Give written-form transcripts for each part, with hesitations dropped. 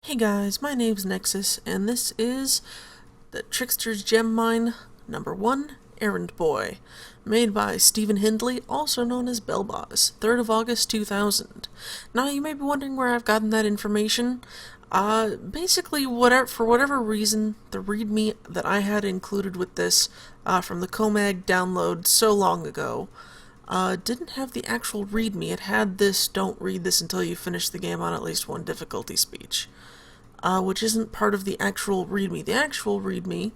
Hey guys, my name's Nexus, and this is the Trickster's Gem Mine #1, Errand Boy, made by Stephen Hindley, also known as Bellboss, 3rd of August 2000. Now you may be wondering where I've gotten that information. Basically, for whatever reason, the README that I had included with this from the Comag download so long ago didn't have the actual README. It had this "don't read this until you finish the game on at least one difficulty" speech. Which isn't part of the actual README. The actual README,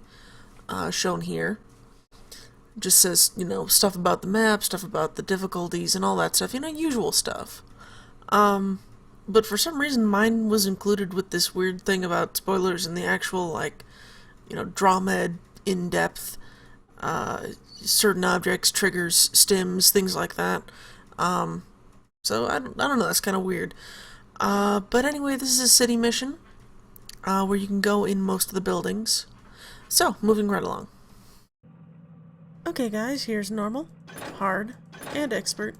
shown here, just says, stuff about the map, stuff about the difficulties, and all that stuff, usual stuff. But for some reason, mine was included with this weird thing about spoilers and the actual, drama in-depth, certain objects, triggers, stims, things like that. So, I don't know, that's kind of weird. But anyway, this is a city mission, where you can go in most of the buildings. So, moving right along. Okay guys, here's normal, hard, and expert.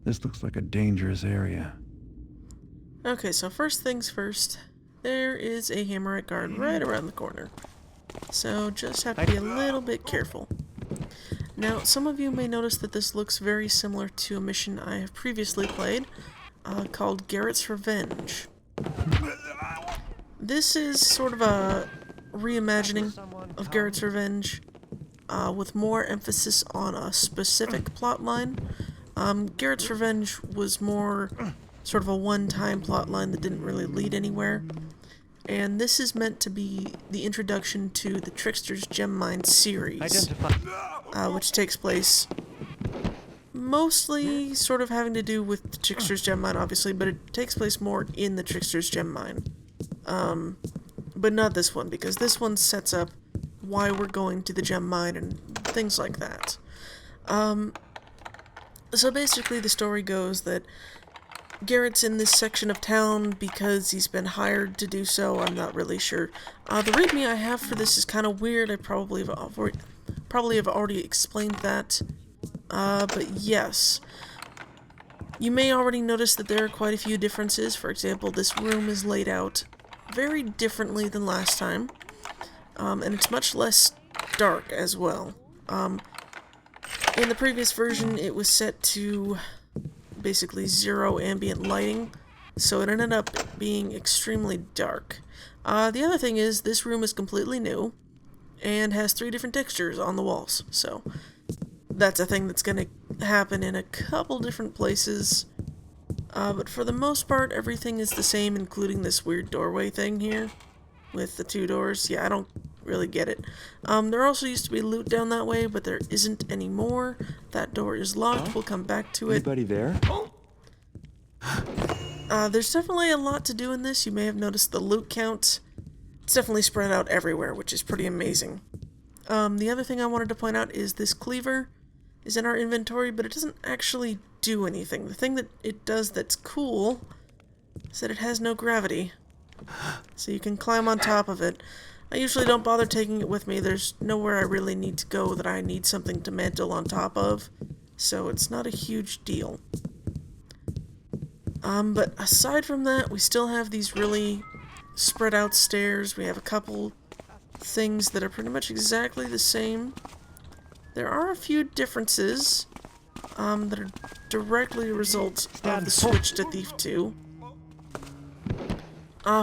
This looks like a dangerous area. Okay, so first things first, there is a hammerite guard right around the corner. So just have to be a little bit careful. Now, some of you may notice that this looks very similar to a mission I have previously played, called Garrett's Revenge. This is sort of a reimagining of Garrett's Revenge, with more emphasis on a specific plotline. Garrett's Revenge was more sort of a one-time plotline that didn't really lead anywhere. And this is meant to be the introduction to the Trickster's Gem Mine series, which takes place mostly sort of having to do with the Trickster's Gem Mine, obviously, but it takes place more in the Trickster's Gem Mine. But not this one, because this one sets up why we're going to the Gem Mine and things like that. So basically the story goes that Garrett's in this section of town because he's been hired to do so. I'm not really sure. The README I have for this is kind of weird. I probably have already explained that. But yes. You may already notice that there are quite a few differences. For example, this room is laid out very differently than last time. And it's much less dark as well. In the previous version, it was set to basically 0 ambient lighting, so it ended up being extremely dark. The other thing is, this room is completely new, and has 3 different textures on the walls, so that's a thing that's going to happen in a couple different places, but for the most part, everything is the same, including this weird doorway thing here, with the 2 doors. Yeah, I don't really get it. There also used to be loot down that way, but there isn't anymore. That door is locked. We'll come back to it. Anybody there? There's definitely a lot to do in this. You may have noticed the loot count. It's definitely spread out everywhere, which is pretty amazing. The other thing I wanted to point out is this cleaver is in our inventory, but it doesn't actually do anything. The thing that it does that's cool is that it has no gravity. So you can climb on top of it. I usually don't bother taking it with me. There's nowhere I really need to go that I need something to mantle on top of, so it's not a huge deal. But aside from that, we still have these really spread out stairs. We have a couple things that are pretty much exactly the same. There are a few differences that are directly a result of the switch to Thief 2.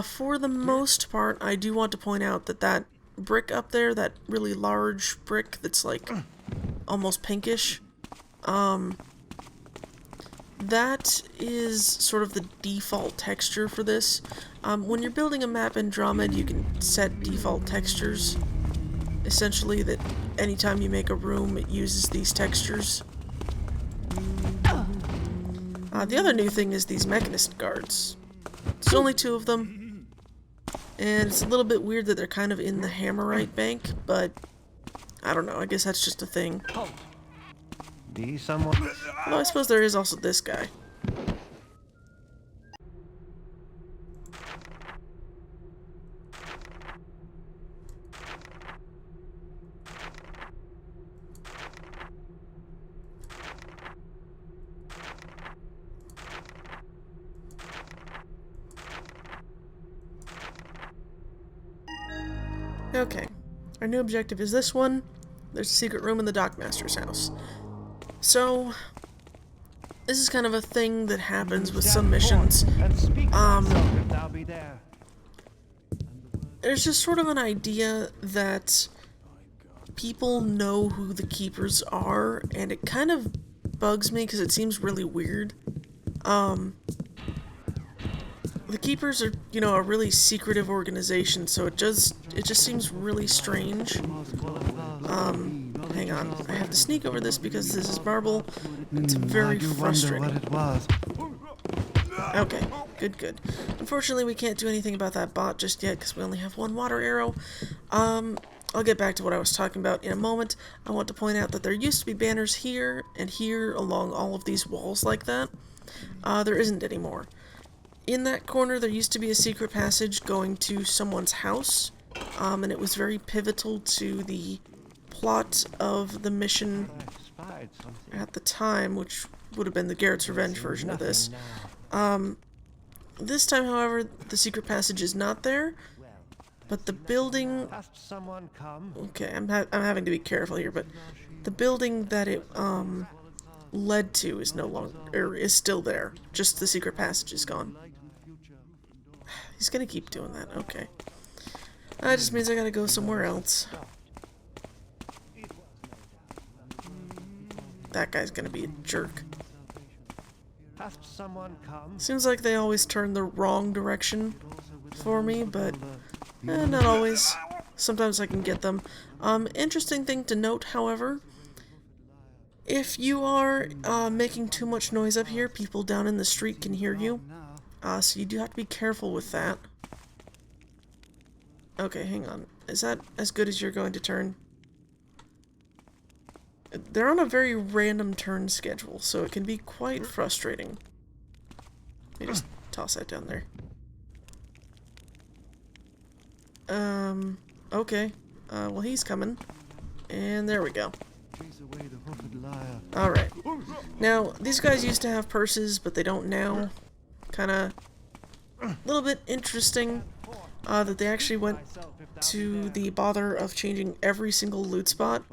For the most part, I do want to point out that that brick up there, that really large brick that's like almost pinkish, that is sort of the default texture for this. When you're building a map in Andromeda, you can set default textures. Essentially, that anytime you make a room, it uses these textures. The other new thing is these mechanist guards. There's only 2 of them, and it's a little bit weird that they're kind of in the hammerite bank, but I don't know, I guess that's just a thing. Be someone. Although I suppose there is also this guy. Okay, our new objective is this one. There's a secret room in the dockmaster's house. So, this is kind of a thing that happens with some missions. There's just sort of an idea that people know who the keepers are, and it kind of bugs me because it seems really weird. The keepers are, you know, a really secretive organization, so it just seems really strange. Hang on, I have to sneak over this because this is marble. It's very frustrating. Okay, good. Unfortunately, we can't do anything about that bot just yet because we only have one water arrow. I'll get back to what I was talking about in a moment. I want to point out that there used to be banners here and here along all of these walls like that. There isn't anymore. In that corner, there used to be a secret passage going to someone's house, and it was very pivotal to the plot of the mission at the time, which would have been the Garrett's Revenge version of this. This time, however, the secret passage is not there, but the building... Okay, I'm having to be careful here, but the building that it led to is no longer, is still there. Just the secret passage is gone. He's gonna keep doing that. Okay. That just means I gotta go somewhere else. That guy's gonna be a jerk. Seems like they always turn the wrong direction for me, but not always. Sometimes I can get them. Interesting thing to note, however, if you are making too much noise up here, people down in the street can hear you. So you do have to be careful with that. Okay, hang on. Is that as good as you're going to turn? They're on a very random turn schedule, so it can be quite frustrating. Let me just toss that down there. Okay. Well, he's coming. And there we go. Alright. Now, these guys used to have purses, but they don't now. Kinda a little bit interesting that they actually went to the bother of changing every single loot spot.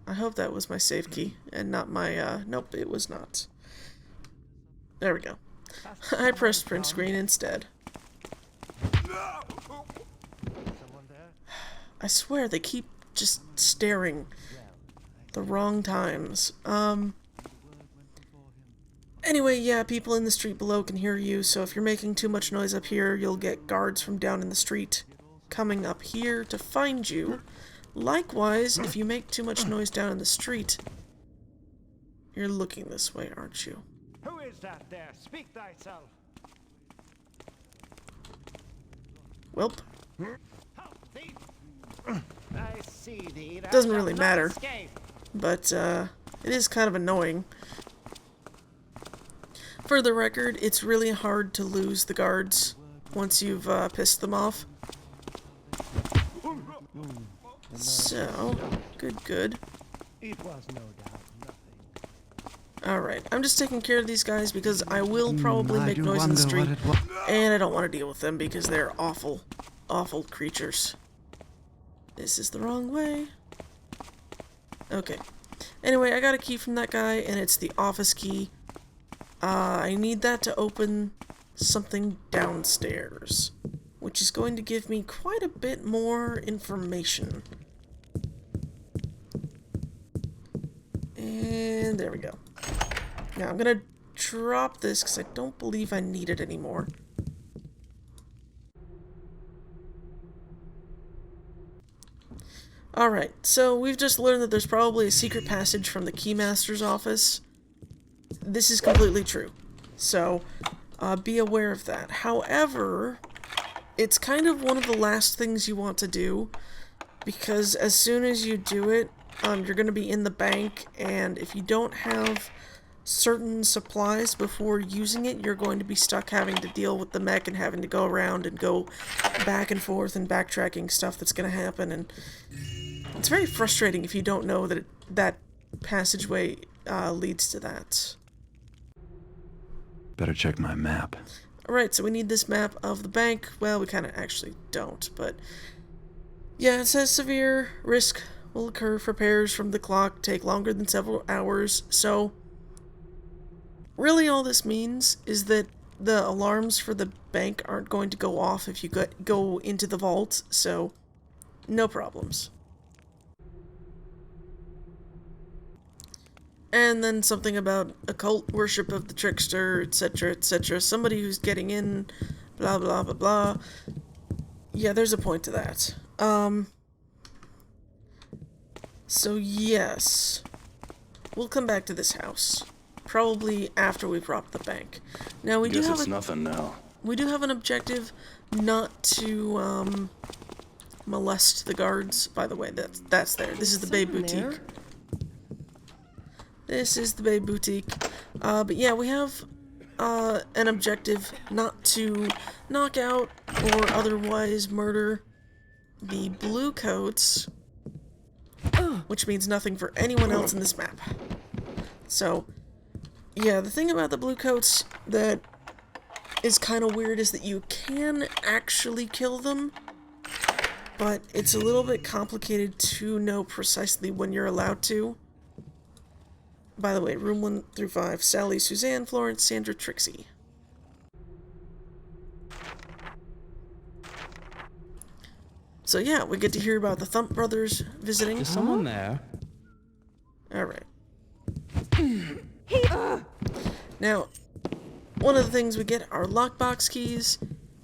I hope that was my save key and not my, nope, it was not. There we go. I pressed print screen instead. I swear they keep just staring the wrong times. Anyway, yeah, people in the street below can hear you, so if you're making too much noise up here, you'll get guards from down in the street coming up here to find you. Likewise, if you make too much noise down in the street, you're looking this way, aren't you? Who is that there? Speak thyself. Welp. I see thee. Doesn't really matter, but it is kind of annoying. For the record, it's really hard to lose the guards once you've pissed them off. So, good. It was no doubt nothing. Alright, I'm just taking care of these guys because I will probably make noise in the street, and I don't want to deal with them because they're awful creatures. This is the wrong way. Okay. Anyway, I got a key from that guy, and it's the office key. I need that to open something downstairs, which is going to give me quite a bit more information. And there we go. Now I'm gonna drop this because I don't believe I need it anymore. Alright, so we've just learned that there's probably a secret passage from the Keymaster's office. This is completely true, so be aware of that. However, it's kind of one of the last things you want to do, because as soon as you do it, you're going to be in the bank, and if you don't have certain supplies before using it, you're going to be stuck having to deal with the mech and having to go around and go back and forth and backtracking stuff that's going to happen, and it's very frustrating if you don't know that that passageway leads to that. Better check my map. Alright, so we need this map of the bank. Well, we kind of actually don't, but Yeah, it says severe risk will occur if repairs from the clock take longer than several hours, so really all this means is that the alarms for the bank aren't going to go off if you go into the vault, so no problems. And then something about occult worship of the Trickster, etc., etc. Somebody who's getting in, blah, blah, blah, blah. Yeah, there's a point to that. So yes. We'll come back to this house. Probably after we've robbed the bank. Now we Guess do have it's nothing now. we do have an objective not to, molest the guards. By the way, that's there. This is the Bay Boutique. This is the Bay Boutique. But yeah, we have an objective not to knock out or otherwise murder the blue coats, which means nothing for anyone else in this map. So, yeah, the thing about the blue coats that is kind of weird is that you can actually kill them, but it's a little bit complicated to know precisely when you're allowed to. By the way, room 1 through 5, Sally, Suzanne, Florence, Sandra, Trixie. So yeah, we get to hear about the Thump brothers visiting. Is someone there? Alright. Now, one of the things we get are lockbox keys.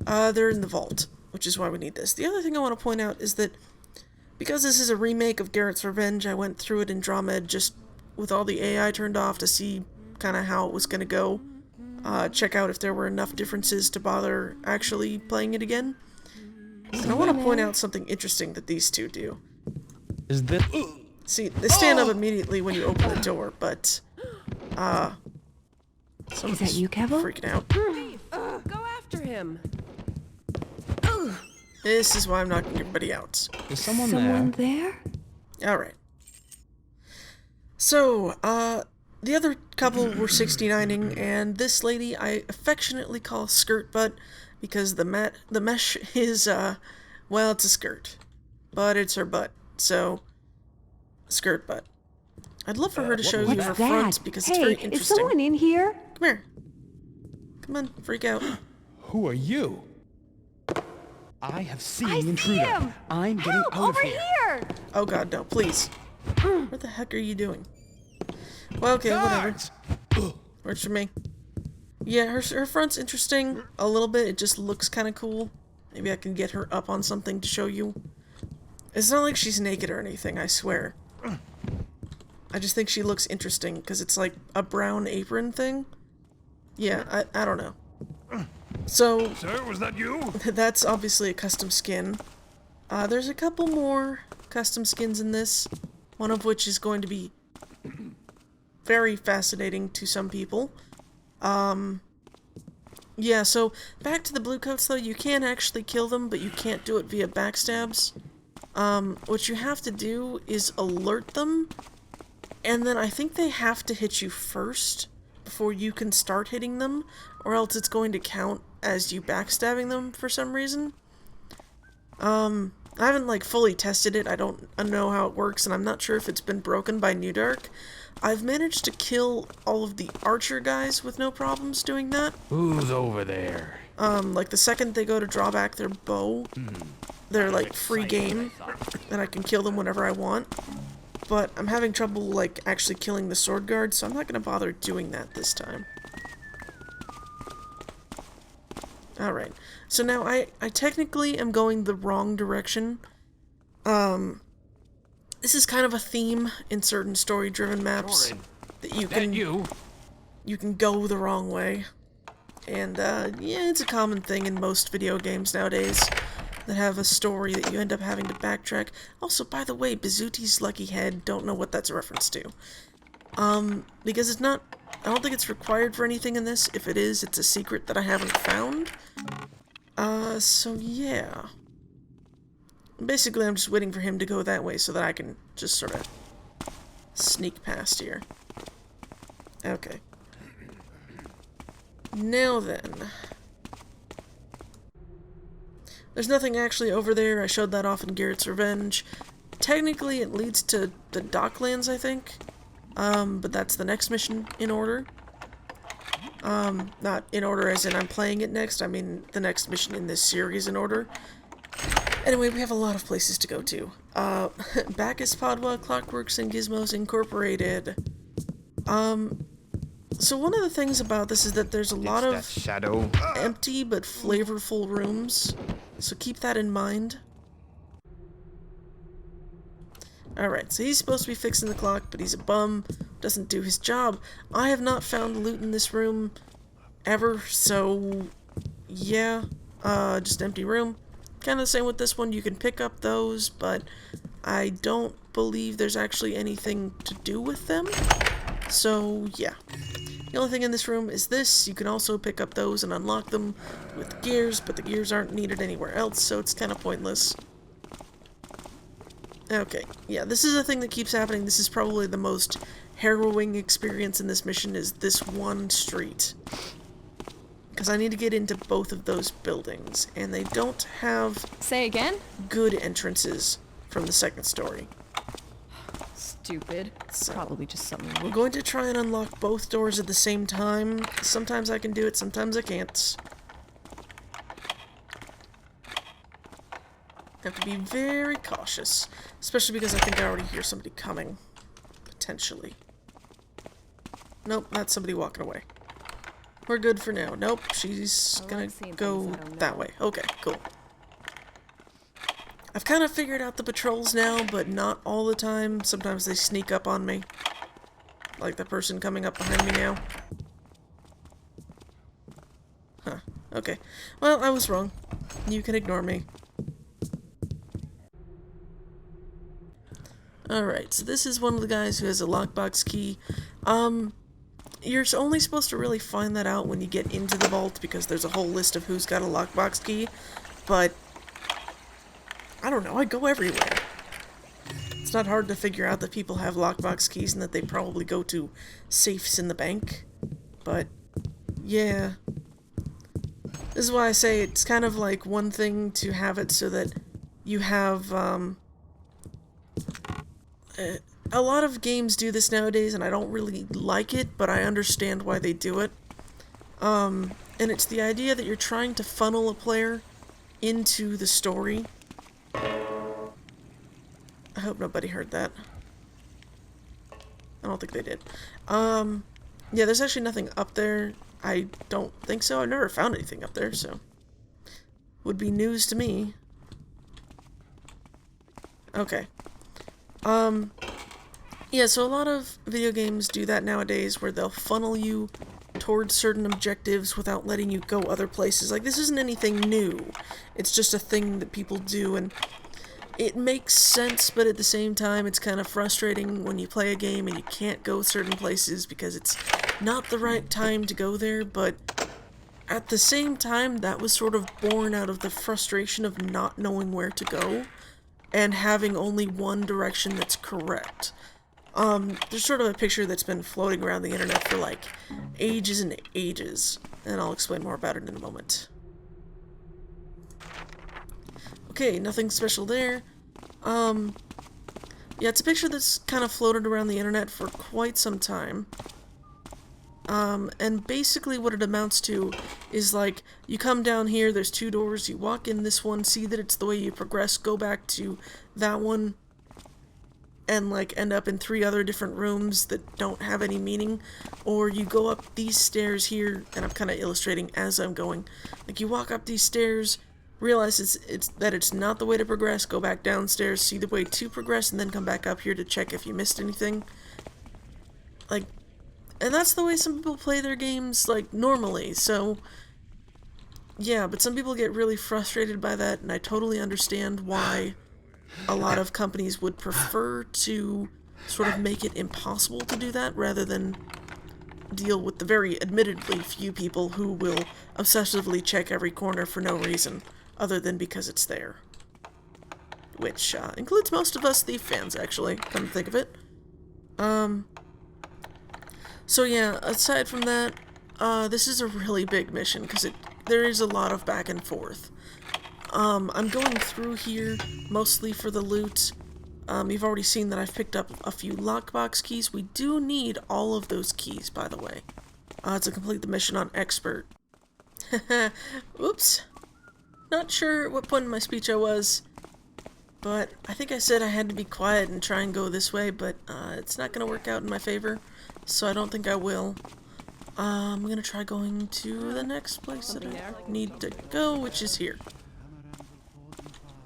They're in the vault, which is why we need this. The other thing I want to point out is that because this is a remake of Garrett's Revenge, I went through it in DrawMed just with all the AI turned off to see kind of how it was going to go. Check out if there were enough differences to bother actually playing it again. And I want to point out something interesting that these two do. Is this... See, they stand up immediately when you open the door, but, somebody's Is that you, Kevo? freaking out. Go after him. This is why I'm knocking everybody out. Is someone there? Alright. So, the other couple were 69ing, and this lady I affectionately call Skirt Butt, because the mesh is, well, it's a skirt. But it's her butt, so, Skirt Butt. I'd love for her to show you her front, because it's very interesting. Is someone in here? Come here. Come on, freak out. Who are you? I have seen the see intruder. him! I'm getting Help, out of over here. here! Oh god, no, please. What the heck are you doing? Well, okay, whatever. Works for me. Yeah, her front's interesting a little bit. It just looks kind of cool. Maybe I can get her up on something to show you. It's not like she's naked or anything, I swear. I just think she looks interesting because it's like a brown apron thing. Yeah, I don't know. So, Sir, was that you? that's obviously a custom skin. There's a couple more custom skins in this, one of which is going to be very fascinating to some people. Yeah, so back to the blue coats though, you can actually kill them, but you can't do it via backstabs. What you have to do is alert them, and then I think they have to hit you first before you can start hitting them, or else it's going to count as you backstabbing them for some reason. I haven't like fully tested it, I don't know how it works, and I'm not sure if it's been broken by New Dark. I've managed to kill all of the archer guys with no problems doing that. Who's over there? Like the second they go to draw back their bow, they're like free game, and I can kill them whenever I want. But I'm having trouble like actually killing the sword guard, so I'm not gonna bother doing that this time. Alright, so now I technically am going the wrong direction. This is kind of a theme in certain story-driven maps that you can go the wrong way. And yeah, it's a common thing in most video games nowadays that have a story that you end up having to backtrack. Also, by the way, Bazooti's lucky head, don't know what that's a reference to. Because it's not, I don't think it's required for anything in this. If it is, it's a secret that I haven't found. So yeah. Basically, I'm just waiting for him to go that way so that I can just sort of sneak past here. Okay. Now then. There's nothing actually over there. I showed that off in Garrett's Revenge. Technically, it leads to the Docklands, I think. But that's the next mission in order. Not in order as in I'm playing it next. I mean the next mission in this series in order. Anyway, we have a lot of places to go to. Bacchus Padua, Clockworks, and Gizmos Incorporated. So one of the things about this is that there's a lot of shadow. empty but flavorful rooms. So keep that in mind. Alright, so he's supposed to be fixing the clock, but he's a bum, doesn't do his job. I have not found loot in this room ever, so yeah, just empty room. Kind of the same with this one, you can pick up those, but I don't believe there's actually anything to do with them, so yeah. The only thing in this room is this. You can also pick up those and unlock them with gears, but the gears aren't needed anywhere else, so it's kind of pointless. Okay, yeah, this is a thing that keeps happening. This is probably the most harrowing experience in this mission, is this one street. Because I need to get into both of those buildings, and they don't have... Say again? ...good entrances from the second story. Stupid. So, Probably just something. we're going to try and unlock both doors at the same time. Sometimes I can do it, sometimes I can't. Have to be very cautious, especially because I think I already hear somebody coming, potentially. Nope, that's somebody walking away. We're good for now. Nope, she's gonna go that way. Okay, cool. I've kind of figured out the patrols now, but not all the time. Sometimes they sneak up on me. Like the person coming up behind me now. Huh, okay. Well, I was wrong. You can ignore me. Alright, so this is one of the guys who has a lockbox key. You're only supposed to really find that out when you get into the vault, because there's a whole list of who's got a lockbox key, but I don't know, I go everywhere. It's not hard to figure out that people have lockbox keys and that they probably go to safes in the bank, but yeah. This is why I say it's kind of like one thing to have it so that you have, a lot of games do this nowadays, and I don't really like it, but I understand why they do it. And it's the idea that you're trying to funnel a player into the story. I hope nobody heard that. I don't think they did. Yeah, there's actually nothing up there. I don't think so. I've never found anything up there, so... would be news to me. Okay. Yeah, so a lot of video games do that nowadays, where they'll funnel you towards certain objectives without letting you go other places. Like, this isn't anything new. It's just a thing that people do, and it makes sense, but at the same time, it's kind of frustrating when you play a game and you can't go certain places because it's not the right time to go there, but at the same time, that was sort of born out of the frustration of not knowing where to go and having only one direction that's correct. There's sort of a picture that's been floating around the internet for like ages and ages, and I'll explain more about it in a moment. Okay, nothing special there. Yeah, it's a picture that's kind of floated around the internet for quite some time. And basically what it amounts to is like, you come down here, there's two doors, you walk in this one, see that it's the way you progress, go back to that one, and like end up in 3 other different rooms that don't have any meaning. Or you go up these stairs here, and I'm kind of illustrating as I'm going. Like, you walk up these stairs, realize it's not the way to progress, go back downstairs, see the way to progress, and then come back up here to check if you missed anything. Like, and that's the way some people play their games, like, normally, so... yeah, but some people get really frustrated by that, and I totally understand why a lot of companies would prefer to sort of make it impossible to do that, rather than deal with the very admittedly few people who will obsessively check every corner for no reason, other than because it's there. Which, includes most of us Thief fans, actually, come to think of it. So yeah, aside from that, this is a really big mission, because there is a lot of back and forth. I'm going through here mostly for the loot. You've already seen that I've picked up a few lockbox keys. We do need all of those keys, by the way, to complete the mission on Expert. Oops. Not sure what point in my speech I was, but I think I said I had to be quiet and try and go this way, but it's not going to work out in my favor, so I don't think I will. I'm going to try going to the next place that I need to go, which is here.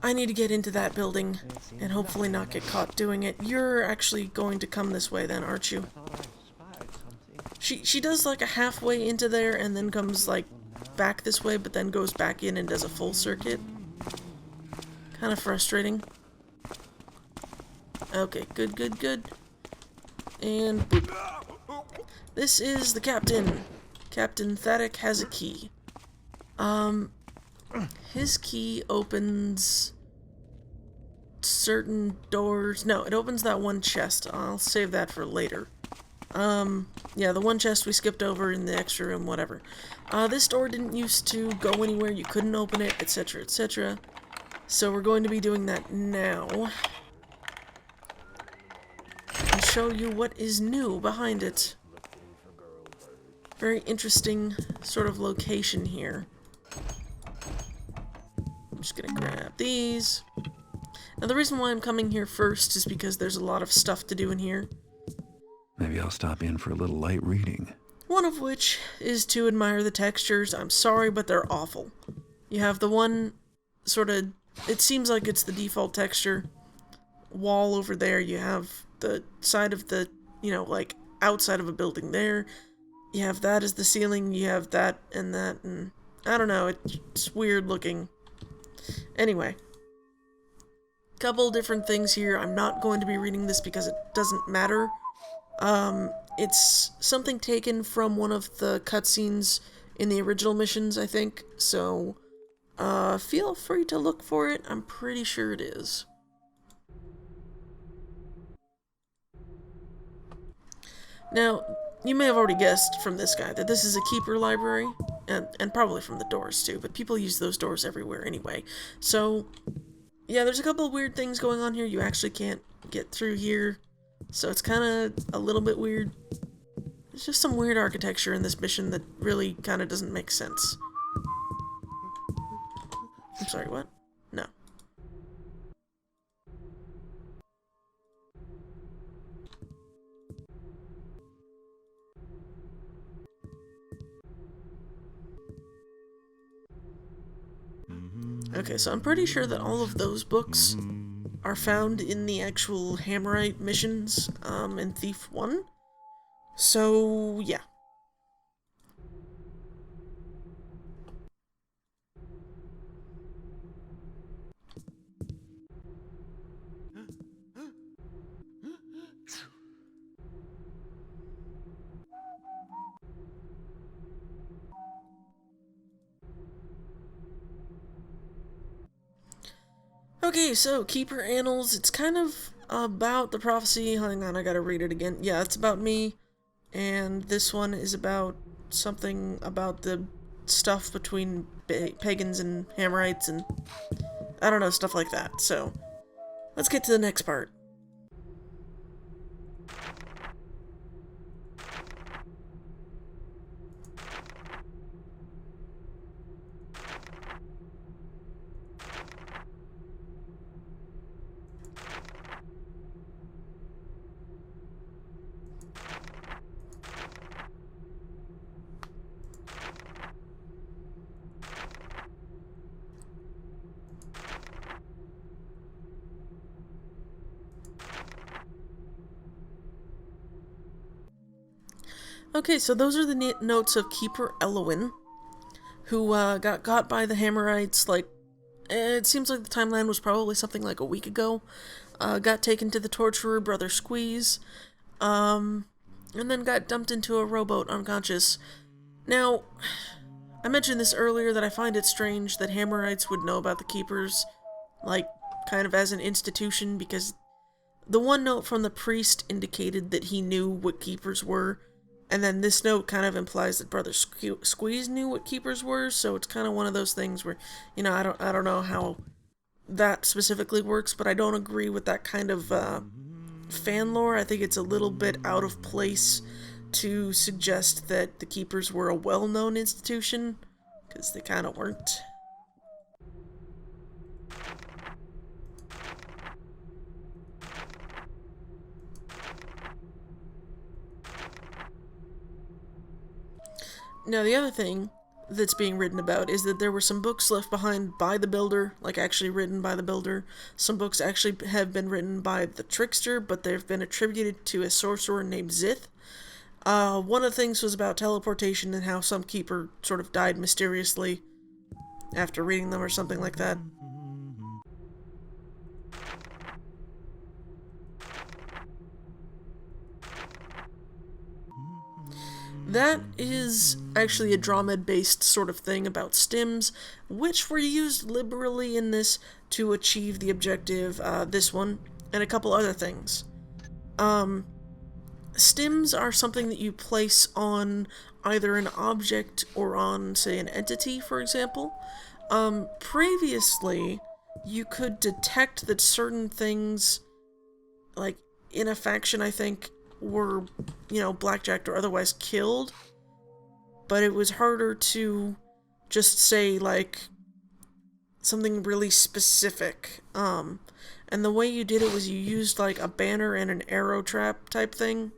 I need to get into that building and hopefully not get caught doing it. You're actually going to come this way then, aren't you? She does like a halfway into there and then comes like back this way, but then goes back in and does a full circuit. Kind of frustrating. Okay, good, good, good. And boop. This is the captain. Captain Thaddeus has a key. His key opens certain doors. No, it opens that one chest. I'll save that for later. Yeah, the one chest we skipped over in the extra room, whatever. This door didn't used to go anywhere. You couldn't open it, etc., etc. So we're going to be doing that now. I'll show you what is new behind it. Very interesting sort of location here. I'm just gonna grab these. Now the reason why I'm coming here first is because there's a lot of stuff to do in here. Maybe I'll stop in for a little light reading. One of which is to admire the textures. I'm sorry, but they're awful. You have the one sort of, it seems like it's the default texture wall over there. You have the side of the, you know, like outside of a building there. You have that as the ceiling. You have that, and I don't know, it's weird looking. Anyway. Couple different things here. I'm not going to be reading this because it doesn't matter. It's something taken from one of the cutscenes in the original missions, I think. So, feel free to look for it. I'm pretty sure it is. Now, you may have already guessed from this guy that this is a keeper library, and probably from the doors too, but people use those doors everywhere anyway. So, yeah, there's a couple of weird things going on here. You actually can't get through here, so it's kind of a little bit weird. There's just some weird architecture in this mission that really kind of doesn't make sense. I'm sorry, what? No. Okay, so I'm pretty sure that all of those books are found in the actual Hammerite missions in Thief 1. So, yeah. Okay, so Keeper Annals, it's kind of about the prophecy. Hang on, I gotta read it again. Yeah, it's about me, and this one is about something about the stuff between pagans and Hammerites, and I don't know, stuff like that. So, let's get to the next part. Okay, so those are the notes of Keeper Elowin, who got got by the Hammerites, like, it seems like the timeline was probably something like a week ago. Got taken to the torturer, Brother Squeeze, and then got dumped into a rowboat unconscious. Now, I mentioned this earlier that I find it strange that Hammerites would know about the Keepers, like, kind of as an institution, because the one note from the priest indicated that he knew what Keepers were, And then this note kind of implies that Brother Squeeze knew what keepers were, so it's kind of one of those things where, you know, I don't know how that specifically works, but I don't agree with that kind of fan lore. I think it's a little bit out of place to suggest that the keepers were a well-known institution, because they kind of weren't. Now, the other thing that's being written about is that there were some books left behind by the builder, like actually written by the builder. Some books actually have been written by the Trickster, but they've been attributed to a sorcerer named Zith. One of the things was about teleportation and how some keeper sort of died mysteriously after reading them or something like that. That is actually a Dromed-based sort of thing about stims, which were used liberally in this to achieve the objective, this one, and a couple other things. Stims are something that you place on either an object or on, say, an entity, for example. Previously, you could detect that certain things, like in a faction, I think, were, you know, blackjacked or otherwise killed, but it was harder to just say, like, something really specific. And the way you did it was you used, like, a banner and an arrow trap type thing.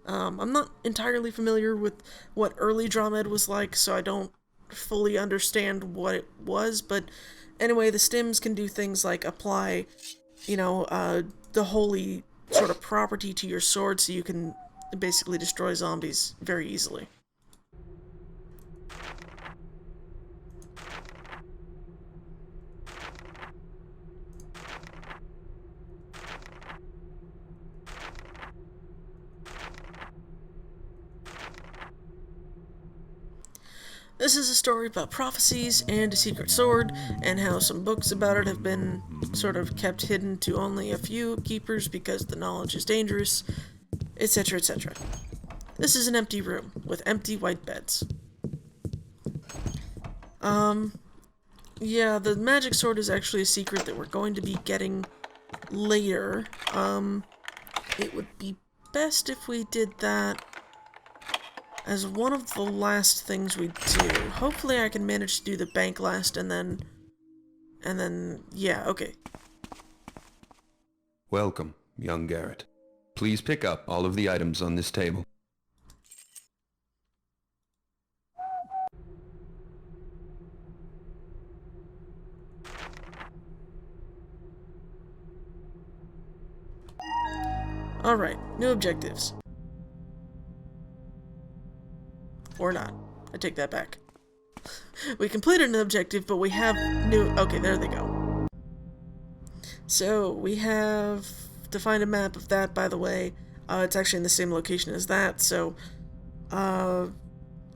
I'm not entirely familiar with what early Dromed was like, so I don't fully understand what it was, but anyway, the stims can do things like apply, you know, the holy sort of property to your sword, so you can basically destroy zombies very easily. This is a story about prophecies and a secret sword, and how some books about it have been sort of kept hidden to only a few keepers because the knowledge is dangerous, etc., etc. This is an empty room with empty white beds. Yeah, the magic sword is actually a secret that we're going to be getting later. It would be best if we did that as one of the last things we do. Hopefully I can manage to do the bank last, and then, yeah, okay. Welcome, young Garrett. Please pick up all of the items on this table. Alright, new objectives. Or not. I take that back. We completed an objective, but we have new... Okay, there they go. So, we have to find a map of that, by the way. It's actually in the same location as that, so... lot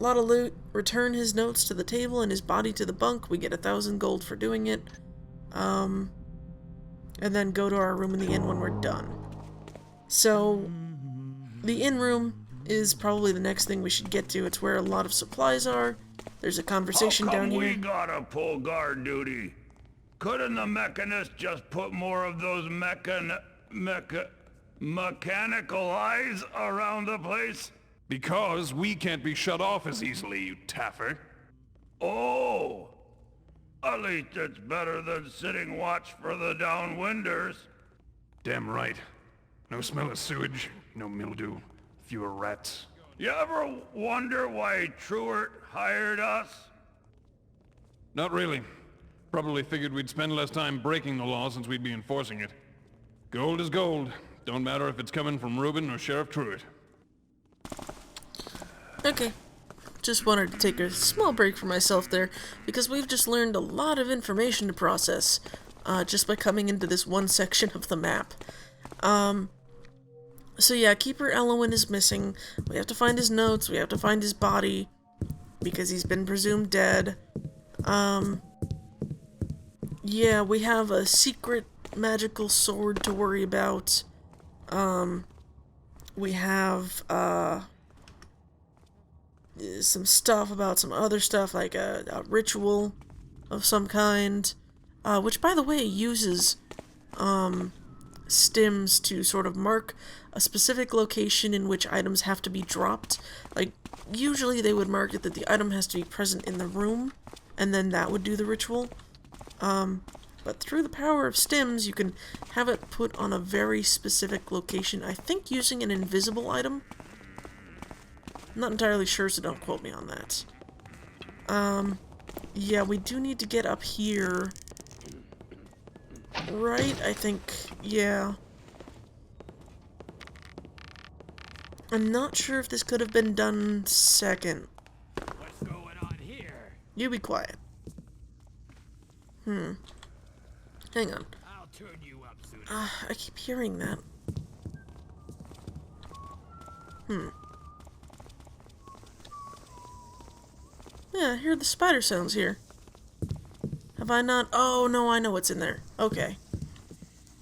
of loot. Return his notes to the table and his body to the bunk. We get 1,000 gold for doing it. And then go to our room in the inn when we're done. So, the inn room is probably the next thing we should get to. It's where a lot of supplies are. There's a conversation down here. We gotta pull guard duty. Couldn't the mechanist just put more of those mechanical eyes around the place? Because we can't be shut off as easily, you taffer. Oh, at least it's better than sitting watch for the downwinders. Damn right. No smell of sewage, no mildew, fewer rats. You ever wonder why Truart hired us? Not really. Probably figured we'd spend less time breaking the law since we'd be enforcing it. Gold is gold. Don't matter if it's coming from Reuben or Sheriff Truart. Okay. Just wanted to take a small break for myself there, because we've just learned a lot of information to process, just by coming into this one section of the map. So yeah, Keeper Elowin is missing. We have to find his notes, we have to find his body, because he's been presumed dead. Yeah, we have a secret magical sword to worry about. We have, some stuff about some other stuff, like a ritual of some kind, which, by the way, uses stims to sort of mark a specific location in which items have to be dropped. Like, usually they would mark it that the item has to be present in the room, and then that would do the ritual. But through the power of stims, you can have it put on a very specific location, I think using an invisible item. I'm not entirely sure, so don't quote me on that. Yeah, we do need to get up here. Right, I think, yeah. I'm not sure if this could have been done second. What's going on here? You be quiet. Hang on. I'll turn you up soon. I keep hearing that. Yeah, I hear the spider sounds here. Have I not? Oh, no, I know what's in there. Okay.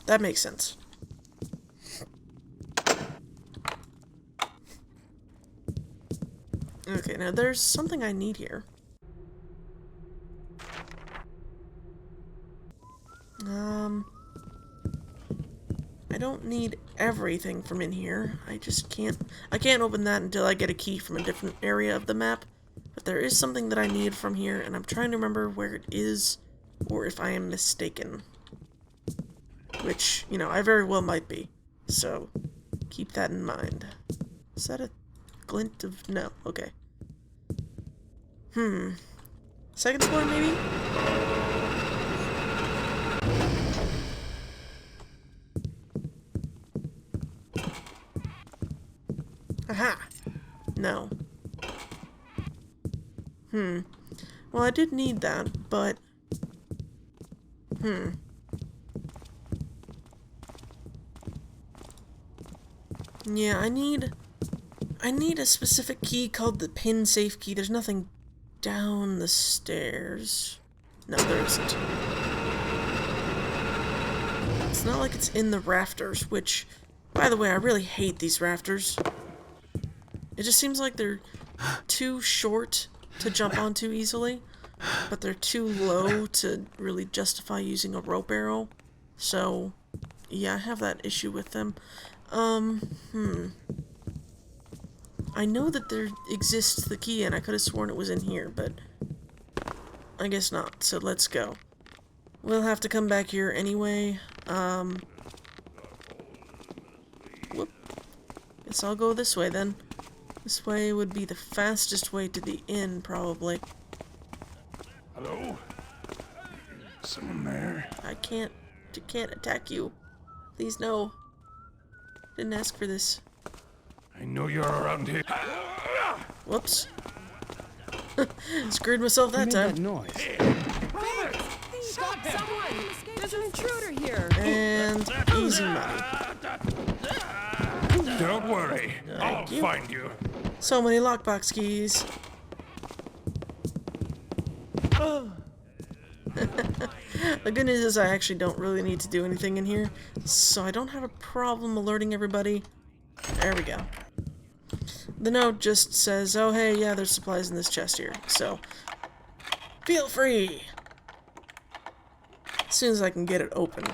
That makes sense. Okay, now there's something I need here. I don't need everything from in here. I just can't... I can't open that until I get a key from a different area of the map. But there is something that I need from here, and I'm trying to remember where it is, or if I am mistaken. Which, you know, I very well might be. So, keep that in mind. Is that a glint of... No, okay. Second floor, maybe? Aha! No. Well, I did need that, but... Yeah, I need a specific key called the pin safe key. There's nothing down the stairs. No, there isn't. It's not like it's in the rafters, which, by the way, I really hate these rafters. It just seems like they're too short to jump onto easily, but they're too low to really justify using a rope arrow. So, yeah, I have that issue with them. I know that there exists the key, and I could have sworn it was in here, but I guess not, so let's go. We'll have to come back here anyway. Whoop. Guess I'll go this way then. This way would be the fastest way to the inn, probably. Hello? Someone there? I can't attack you. Please, no. Didn't ask for this. I know you're around here. Whoops. Screwed myself that time. noise. Stop someone! There's an intruder here! And easy money. Don't worry. I'll you. find you. So many lockbox keys. The good news is I actually don't really need to do anything in here, so I don't have a problem alerting everybody. There we go. The note just says, oh hey, yeah, there's supplies in this chest here, so feel free! As soon as I can get it open.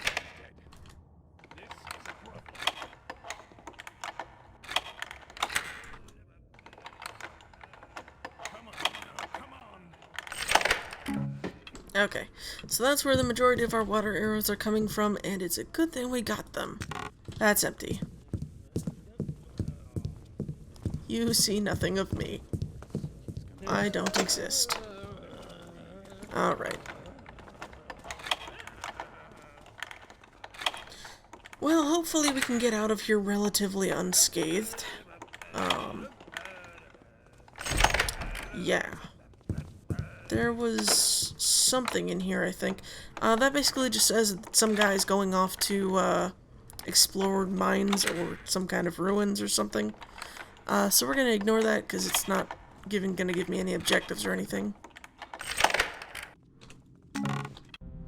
Okay, so that's where the majority of our water arrows are coming from, and it's a good thing we got them. That's empty. You see nothing of me. I don't exist. Alright. Well, hopefully we can get out of here relatively unscathed. Yeah. There was something in here, I think. That basically just says that some guy's going off to, explore mines or some kind of ruins or something. So we're gonna ignore that because it's not gonna give me any objectives or anything.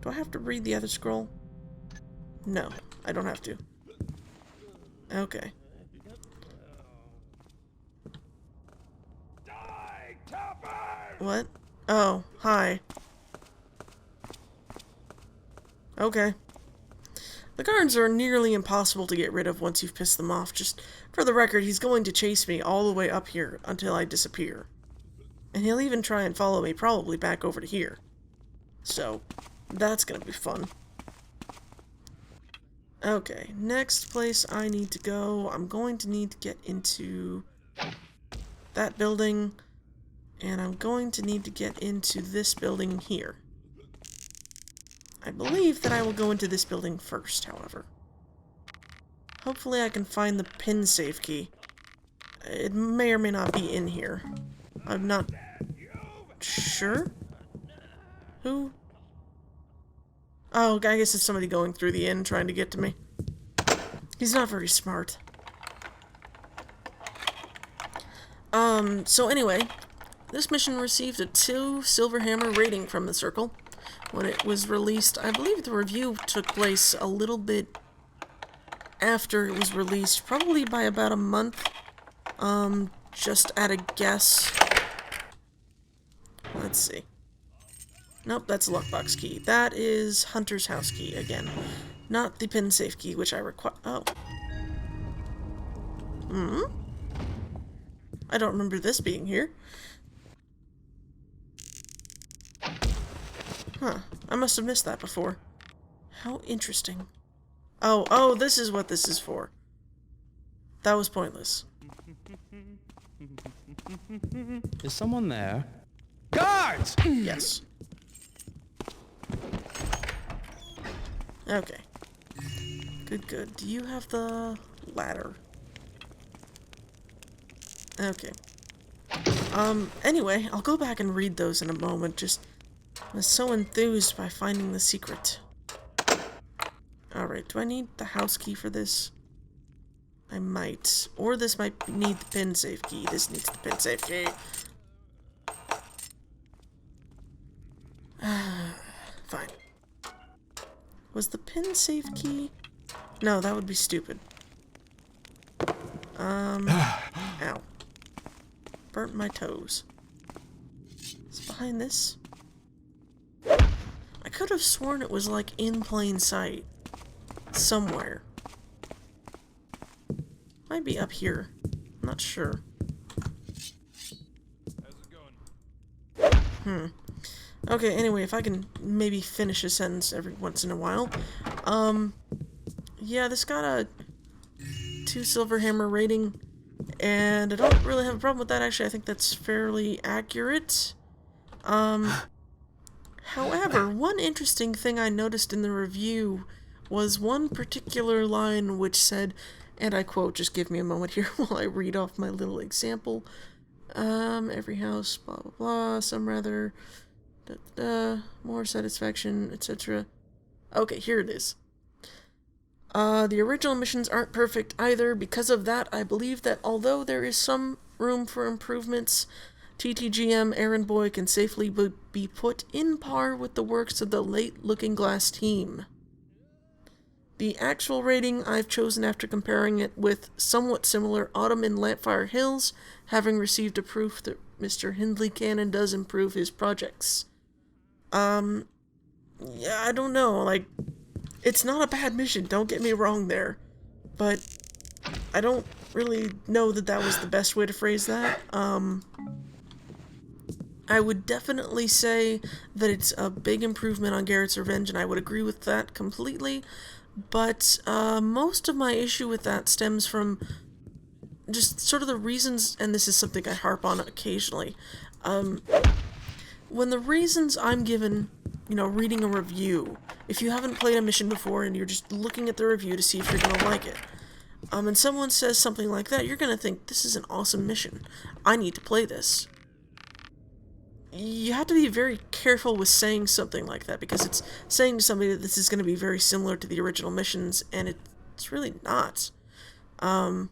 Do I have to read the other scroll? No, I don't have to. Okay. Die, What? Oh, hi. Okay. The guards are nearly impossible to get rid of once you've pissed them off. Just for the record, he's going to chase me all the way up here until I disappear. And he'll even try and follow me probably back over to here. So, that's gonna be fun. Okay, next place I need to go, I'm going to need to get into that building, and I'm going to need to get into this building here. I believe that I will go into this building first, however. Hopefully I can find the pin safe key. It may or may not be in here. I'm not sure. Who? Oh, I guess it's somebody going through the inn trying to get to me. He's not very smart. So anyway, this mission received a 2 Silver Hammer rating from the Circle. When it was released, I believe the review took place a little bit after it was released, probably by about a month. Just at a guess. Let's see. Nope, that's a lockbox key. That is Hunter's house key again. Not the pin safe key, which I require. Oh. I don't remember this being here. Huh. I must have missed that before. How interesting. Oh, this is what this is for. That was pointless. Is someone there? Guards! Yes. Okay. Good. Do you have the ladder? Okay. Anyway, I'll go back and read those in a moment. I was so enthused by finding the secret. Alright, do I need the house key for this? I might. Or this might need the pin safe key. This needs the pin safe key. Fine. Was the pin safe key? No, that would be stupid. Ow. Burnt my toes. It's behind this. I could have sworn it was like in plain sight. Somewhere. Might be up here. I'm not sure. How's it going? Okay, anyway, if I can maybe finish a sentence every once in a while. Yeah, this got a 2 Silver Hammer rating, and I don't really have a problem with that, actually. I think that's fairly accurate. However, one interesting thing I noticed in the review was one particular line which said, and I quote, just give me a moment here while I read off my little example. Every house, blah, blah, blah, some rather... more satisfaction, etc. Okay, here it is. The original missions aren't perfect either. Because of that, I believe that although there is some room for improvements, TTGM Errand Boy can safely be put in par with the works of the late Looking Glass team. The actual rating I've chosen after comparing it with somewhat similar Autumn in Lampfire Hills, having received a proof that Mr. Hindley can and does improve his projects. Yeah, I don't know, like, it's not a bad mission, don't get me wrong there, but I don't really know that that was the best way to phrase that. I would definitely say that it's a big improvement on Garrett's Revenge, and I would agree with that completely, but most of my issue with that stems from just sort of the reasons, and this is something I harp on occasionally, when the reasons I'm given, reading a review, if you haven't played a mission before and you're just looking at the review to see if you're going to like it, and someone says something like that, you're going to think, this is an awesome mission. I need to play this. You have to be very careful with saying something like that, because it's saying to somebody that this is going to be very similar to the original missions, and it's really not. There's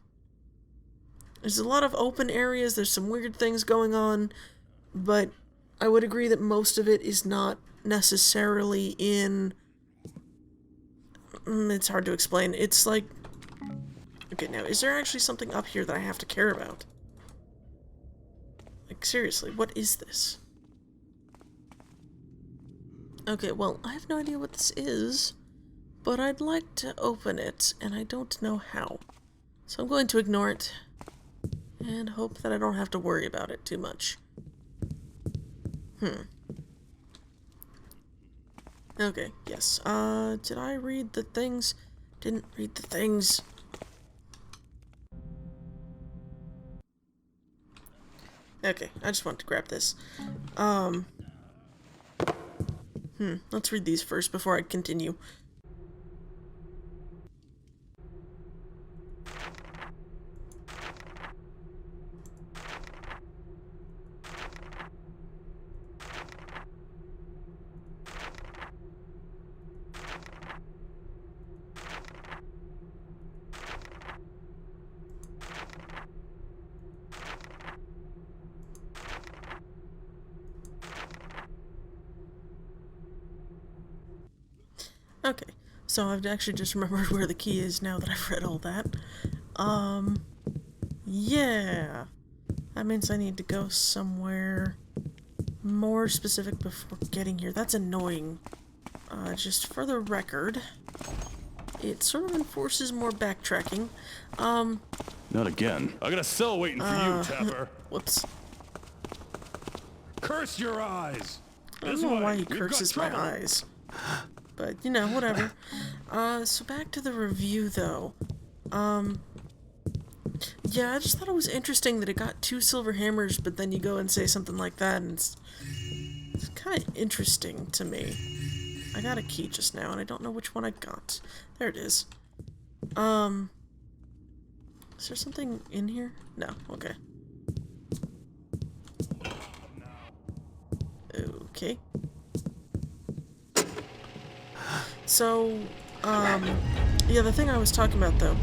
a lot of open areas, there's some weird things going on, but I would agree that most of it is not necessarily in... it's hard to explain. It's like... Okay, now, is there actually something up here that I have to care about? Like, seriously, what is this? Okay, well, I have no idea what this is, but I'd like to open it, and I don't know how. So I'm going to ignore it, and hope that I don't have to worry about it too much. Okay, yes. Did I read the things? Didn't read the things. Okay, I just want to grab this. Let's read these first before I continue. Okay, so I've actually just remembered where the key is now that I've read all that. Yeah. That means I need to go somewhere more specific before getting here. That's annoying. Just for the record, it sort of enforces more backtracking. Not again. I got a cell waiting for you, Tapper. Whoops. Curse your eyes! I don't know why he curses my eyes. But, you know, whatever. So back to the review, though. Yeah, I just thought it was interesting that it got 2 silver hammers, but then you go and say something like that, and it's kind of interesting to me. I got a key just now, and I don't know which one I got. There it is. Is there something in here? No, okay. Okay. So, yeah, the thing I was talking about, though,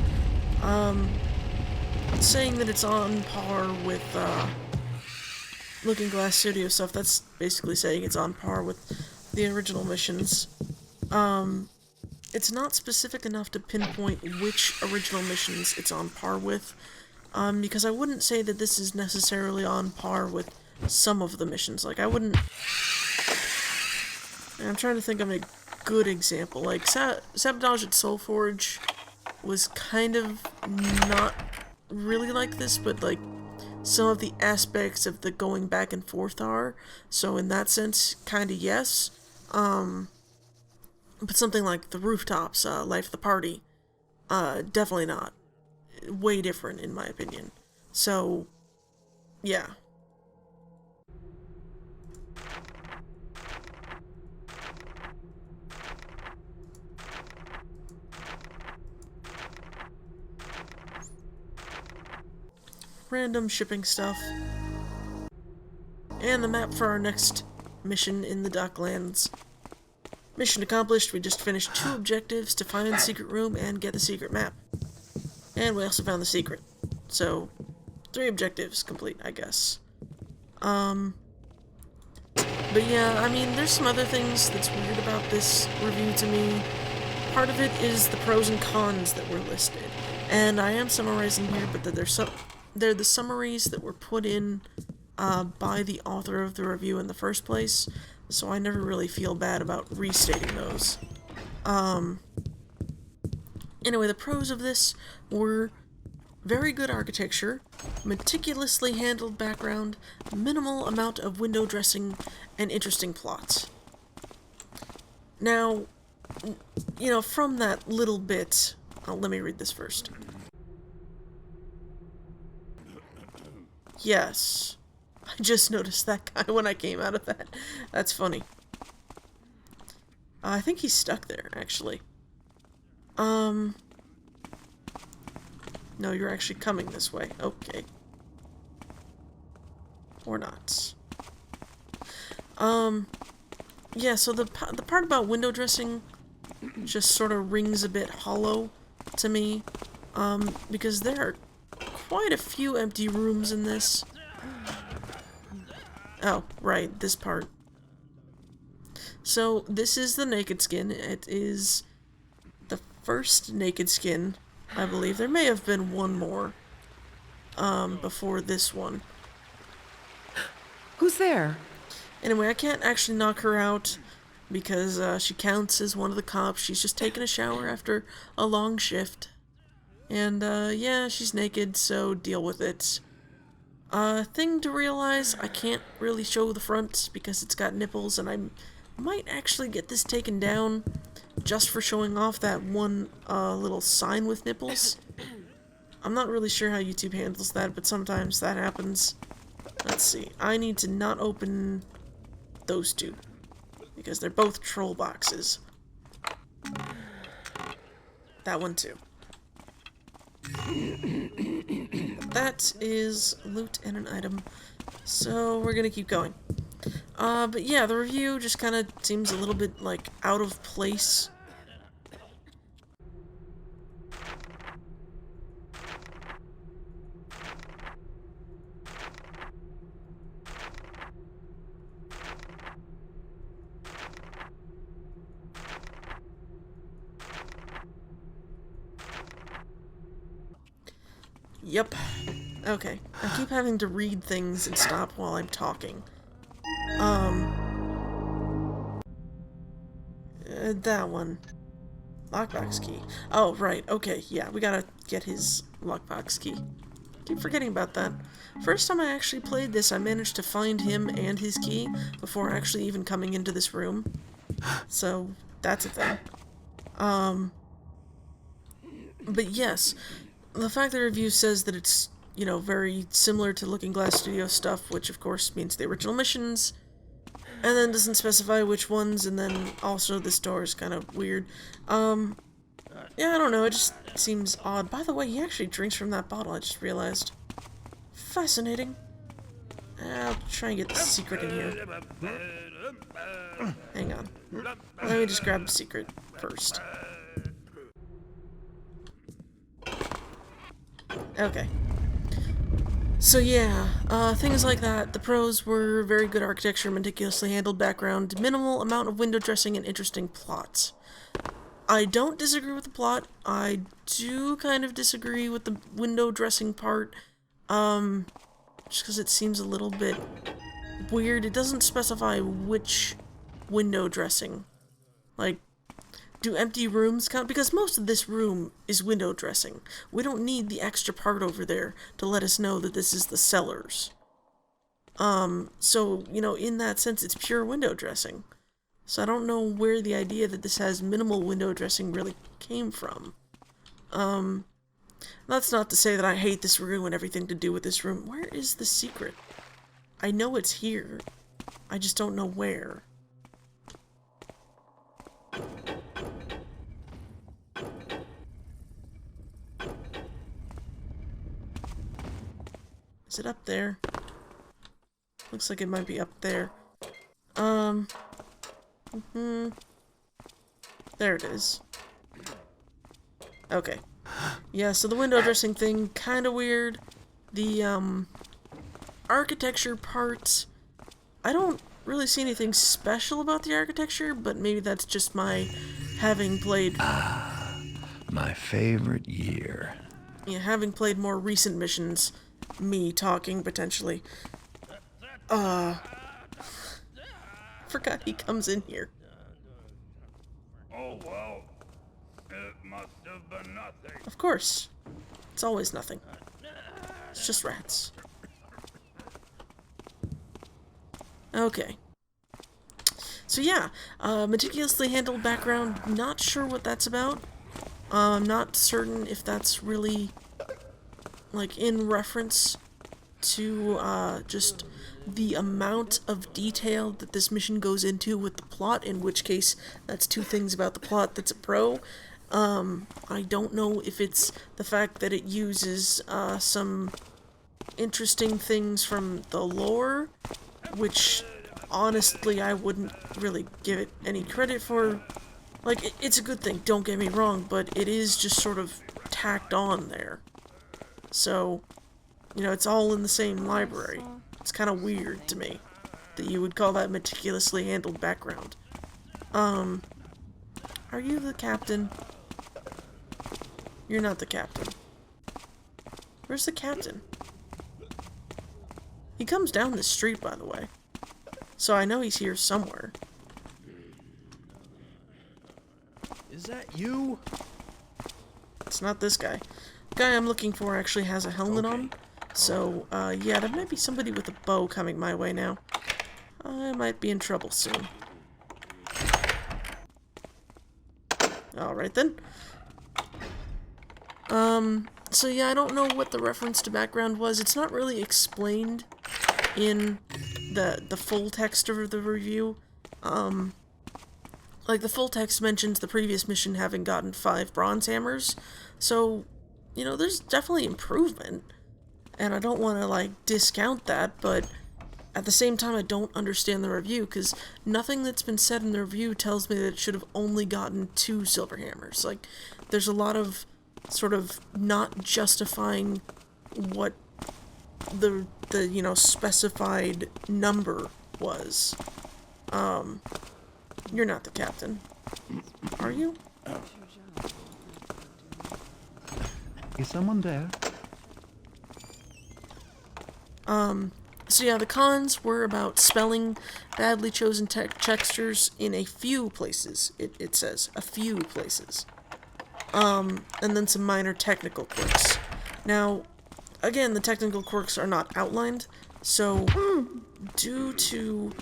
saying that it's on par with, Looking Glass Studio stuff, that's basically saying it's on par with the original missions. It's not specific enough to pinpoint which original missions it's on par with, because I wouldn't say that this is necessarily on par with some of the missions. Like, I wouldn't... I'm trying to think of a good example. Like, Sabotage at Soulforge was kind of not really like this, but, like, some of the aspects of the going back and forth are. So in that sense, kinda yes. But something like the Rooftops, Life of the Party, definitely not. Way different, in my opinion. So, yeah. Random shipping stuff. And the map for our next mission in the Docklands. Mission accomplished. We just finished 2 objectives to find the secret room and get the secret map. And we also found the secret. So, 3 objectives complete, I guess. But yeah, I mean, there's some other things that's weird about this review to me. Part of it is the pros and cons that were listed. And I am summarizing here, but they're the summaries that were put in by the author of the review in the first place, so I never really feel bad about restating those. Anyway, the pros of this were very good architecture, meticulously handled background, minimal amount of window dressing, and interesting plots. Now, you know, from that little bit, let me read this first. Yes. I just noticed that guy when I came out of that. That's funny. I think he's stuck there, actually. No, you're actually coming this way. Okay. Or not. Yeah, so the part about window dressing just sort of rings a bit hollow to me. Because there are quite a few empty rooms in this. Oh, right, this part. So, this is the naked skin. It is the first naked skin, I believe. There may have been one more, before this one. Who's there? Anyway, I can't actually knock her out, because she counts as one of the cops. She's just taking a shower after a long shift. And, yeah, she's naked, so deal with it. Thing to realize, I can't really show the front because it's got nipples, and I might actually get this taken down just for showing off that one, little sign with nipples. I'm not really sure how YouTube handles that, but sometimes that happens. Let's see. I need to not open those two, because they're both troll boxes. That one too. That is loot and an item, so we're gonna keep going. But yeah, the review just kind of seems a little bit, like, out of place. Yep. Okay. I keep having to read things and stop while I'm talking. That one. Lockbox key. Oh, right. Okay, yeah, we gotta get his lockbox key. Keep forgetting about that. First time I actually played this, I managed to find him and his key before actually even coming into this room. So, that's a thing. But yes, the fact that the review says that it's, you know, very similar to Looking Glass Studio stuff, which of course means the original missions, and then doesn't specify which ones, and then also this door is kind of weird. Yeah, I don't know, it just seems odd. By the way, he actually drinks from that bottle, I just realized. Fascinating. I'll try and get the secret in here. Hang on. Let me just grab the secret first. Okay. So yeah, things like that. The pros were very good architecture, meticulously handled background, minimal amount of window dressing, and interesting plots. I don't disagree with the plot. I do kind of disagree with the window dressing part, just because it seems a little bit weird. It doesn't specify which window dressing. Like, do empty rooms count? Because most of this room is window dressing. We don't need the extra part over there to let us know that this is the cellars. So, you know, in that sense, it's pure window dressing. So I don't know where the idea that this has minimal window dressing really came from. That's not to say that I hate this room and everything to do with this room. Where is the secret? I know it's here. I just don't know where. Is it up there? Looks like it might be up there. There it is. Okay. Yeah, so the window dressing thing, kinda weird. The, architecture part, I don't really see anything special about the architecture, but maybe that's just my having played... My favorite year. Yeah, having played more recent missions. Me talking, potentially. Forgot he comes in here. Oh, well, it must have been nothing. Of course. It's always nothing. It's just rats. Okay. So yeah, meticulously handled background, not sure what that's about. I'm not certain if that's really, like, in reference to, just the amount of detail that this mission goes into with the plot, in which case, that's two things about the plot that's a pro. I don't know if it's the fact that it uses, some interesting things from the lore, which, honestly, I wouldn't really give it any credit for. Like, it's a good thing, don't get me wrong, but it is just sort of tacked on there. So, you know, it's all in the same library. It's kind of weird to me that you would call that meticulously handled background. Are you the captain? You're not the captain. Where's the captain? He comes down the street, by the way. So I know he's here somewhere. that you? It's not this guy. The guy I'm looking for actually has a helmet on. So, yeah, there might be somebody with a bow coming my way now. I might be in trouble soon. Alright then. So yeah, I don't know what the reference to background was. It's not really explained in the full text of the review. Like, the full text mentions the previous mission having gotten 5 bronze hammers. So, you know, there's definitely improvement. And I don't want to, like, discount that, but at the same time, I don't understand the review, because nothing that's been said in the review tells me that it should have only gotten 2 silver hammers. Like, there's a lot of sort of not justifying what the you know, specified number was. You're not the captain. Are you? Is someone there? So yeah, the cons were about spelling badly chosen textures in a few places. It says a few places. And then some minor technical quirks. Now, again, the technical quirks are not outlined, so due to,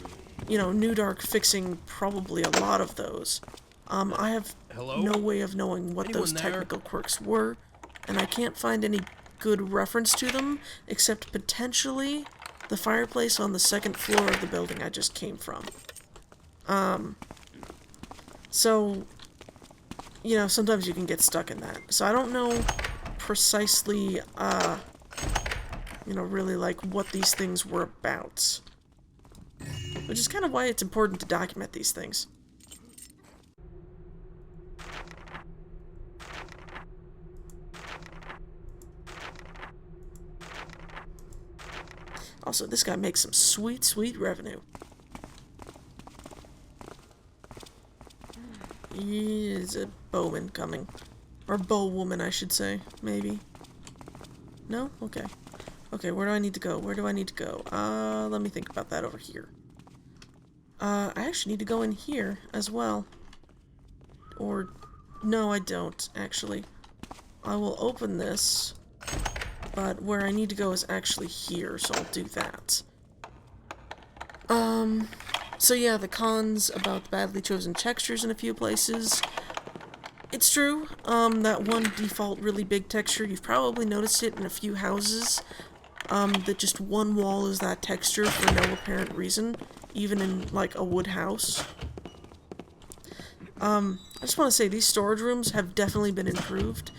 you know, New Dark fixing probably a lot of those, I have no way of knowing what those technical quirks were, and I can't find any good reference to them, except potentially the fireplace on the 2nd floor of the building I just came from. So, you know, sometimes you can get stuck in that. So I don't know precisely, you know, really, like, what these things were about. Which is kind of why it's important to document these things. Also, this guy makes some sweet, sweet revenue. Is a bowman coming. Or bowwoman, I should say. Maybe. No? Okay. Okay, where do I need to go? Where do I need to go? Let me think about that over here. I actually need to go in here as well. Or, no, I don't, actually. I will open this, but where I need to go is actually here, so I'll do that. So yeah, the cons about the badly chosen textures in a few places. It's true, that one default really big texture, you've probably noticed it in a few houses, that just one wall is that texture for no apparent reason, even in, like, a wood house. I just want to say, these storage rooms have definitely been improved.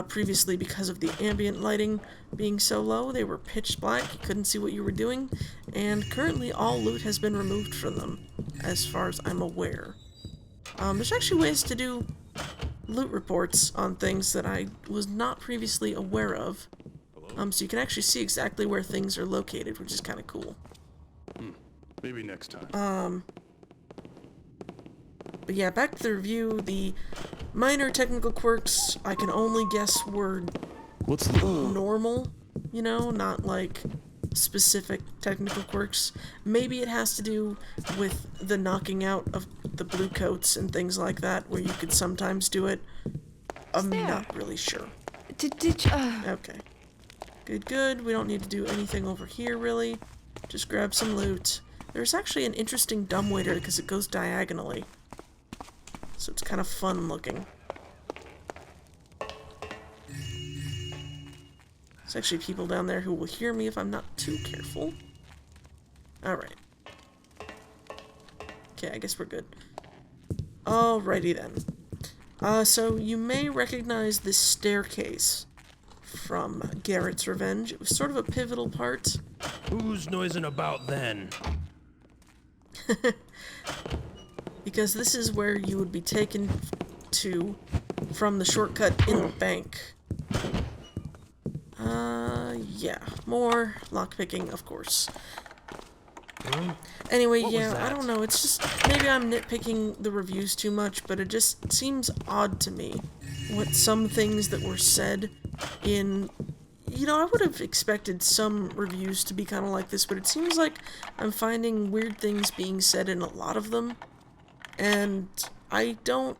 Previously, because of the ambient lighting being so low, they were pitch black, you couldn't see what you were doing, and currently all loot has been removed from them, as far as I'm aware. There's actually ways to do loot reports on things that I was not previously aware of. So you can actually see exactly where things are located, which is kind of cool. Maybe next time. But yeah, back to the review. The minor technical quirks, I can only guess were normal, you know, not like specific technical quirks. Maybe it has to do with the knocking out of the blue coats and things like that, where you could sometimes do it. I'm not really sure. Okay. Good, good. We don't need to do anything over here, really. Just grab some loot. There's actually an interesting dumbwaiter because it goes diagonally. So it's kind of fun looking. There's actually people down there who will hear me if I'm not too careful. Alright. Okay, I guess we're good. Alrighty then. So you may recognize this staircase from Garrett's Revenge. It was sort of a pivotal part. Who's noising about then? Because this is where you would be taken to from the shortcut in the bank. Yeah. More lockpicking, of course. Anyway, yeah, I don't know, it's just, maybe I'm nitpicking the reviews too much, but it just seems odd to me what some things that were said in... You know, I would have expected some reviews to be kind of like this, but it seems like I'm finding weird things being said in a lot of them. And I don't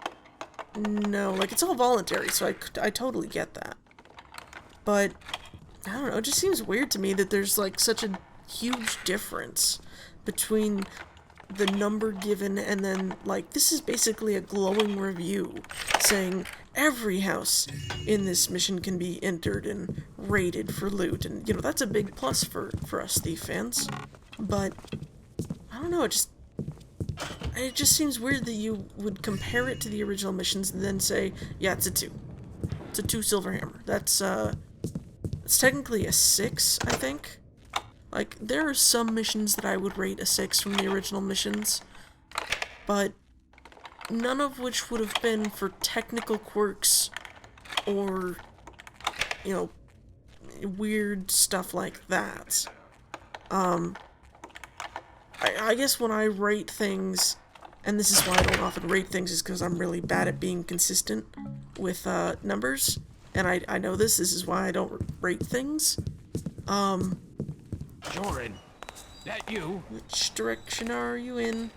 No, like, it's all voluntary, so I totally get that. But, I don't know, it just seems weird to me that there's, like, such a huge difference between the number given and then, like, this is basically a glowing review saying every house in this mission can be entered and rated for loot, and, you know, that's a big plus for us Thief fans. But, I don't know, it just seems weird that you would compare it to the original missions and then say, yeah, it's a 2. It's a 2 silver hammer. That's, it's technically a 6, I think. Like, there are some missions that I would rate a 6 from the original missions, but none of which would have been for technical quirks or, you know, weird stuff like that. I guess when I rate things, and this is why I don't often rate things, is because I'm really bad at being consistent with numbers, and I know this is why I don't rate things. Joran, that you? Which direction are you in?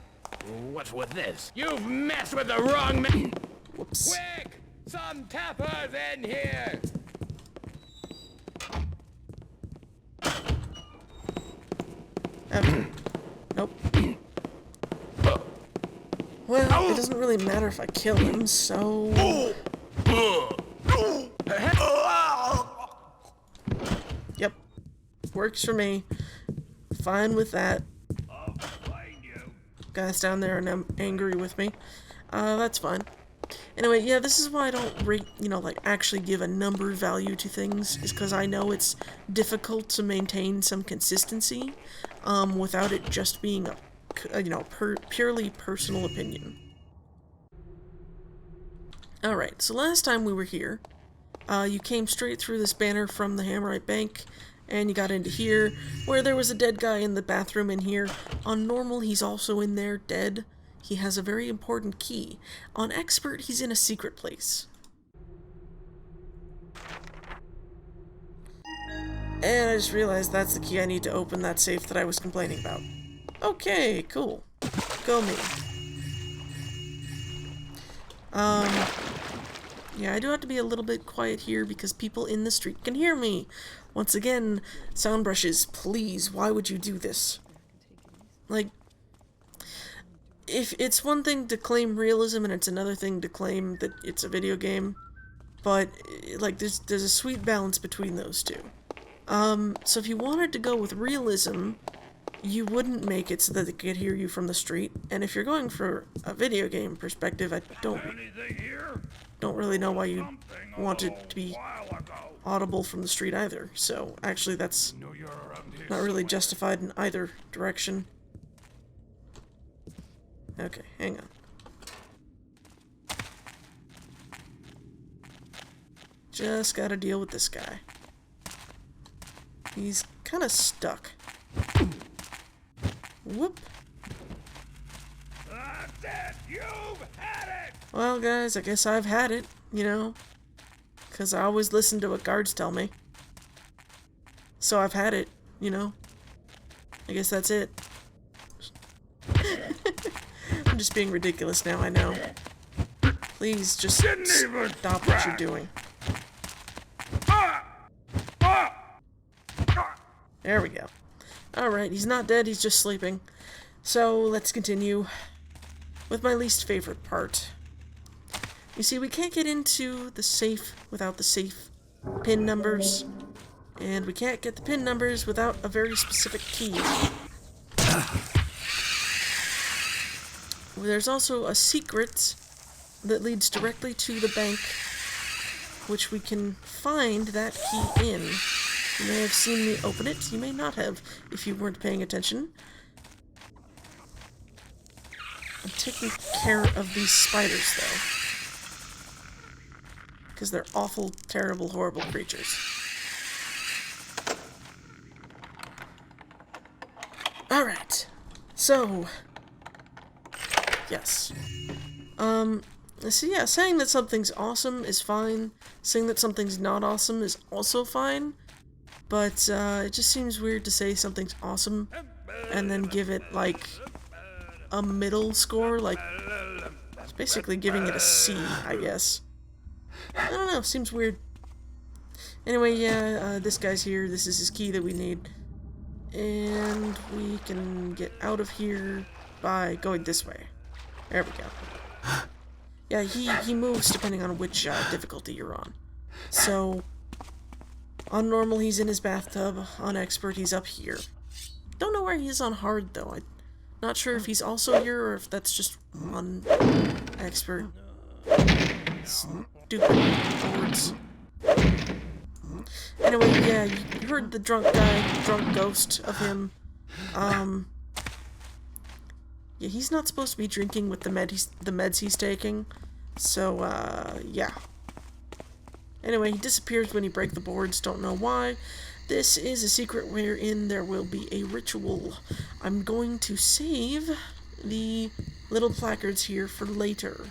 What's with this? You've messed with the wrong man! Whoops. Quick! Some tappers in here! Okay. Nope. Well, it doesn't really matter if I kill him, so... Yep. Works for me. Fine with that. I'll find you. Guys down there are angry with me. That's fine. Anyway, yeah, this is why I don't rate, you know, like, actually give a number value to things, is because I know it's difficult to maintain some consistency, without it just being a, you know, purely personal opinion. Alright, so last time we were here, you came straight through this banner from the Hammerite Bank, and you got into here, where there was a dead guy in the bathroom in here. On normal, he's also in there, dead. He has a very important key. On expert, he's in a secret place. And I just realized that's the key I need to open that safe that I was complaining about. Okay, cool. Go me. Yeah, I do have to be a little bit quiet here because people in the street can hear me. Once again, sound brushes, please, why would you do this? Like, if it's one thing to claim realism and it's another thing to claim that it's a video game, but, like, there's a sweet balance between those two. So if you wanted to go with realism, you wouldn't make it so that they could hear you from the street, and if you're going for a video game perspective, I don't really know why you want it to be audible from the street either, so actually that's not really justified in either direction. Okay, hang on. Just gotta deal with this guy. He's kinda stuck. Whoop. That's it! You've had it! Well, guys, I guess I've had it, you know, because I always listen to what guards tell me. So I've had it, you know. I guess that's it. I'm just being ridiculous now, I know. Please, just stop what you're doing. There we go. Alright, he's not dead, he's just sleeping. So, let's continue with my least favorite part. You see, we can't get into the safe without the safe pin numbers, and we can't get the pin numbers without a very specific key. There's also a secret that leads directly to the bank, which we can find that key in. You may have seen me open it, you may not have, if you weren't paying attention. I'm taking care of these spiders, though. Because they're awful, terrible, horrible creatures. Alright. So... yes. So yeah, saying that something's awesome is fine. Saying that something's not awesome is also fine. But, it just seems weird to say something's awesome and then give it, like, a middle score. Like, Basically giving it a C, I guess. I don't know, seems weird. Anyway, yeah, this guy's here. This is his key that we need. And we can get out of here by going this way. There we go. Yeah, he moves depending on which difficulty you're on. So, on normal, he's in his bathtub. On expert, he's up here. Don't know where he is on hard, though. I'm not sure if he's also here or if that's just on expert. Stupid words. Anyway, yeah, you heard the drunk ghost of him. Yeah, he's not supposed to be drinking with the meds he's taking. So, yeah. Anyway, he disappears when you break the boards, don't know why. This is a secret wherein there will be a ritual. I'm going to save the little placards here for later.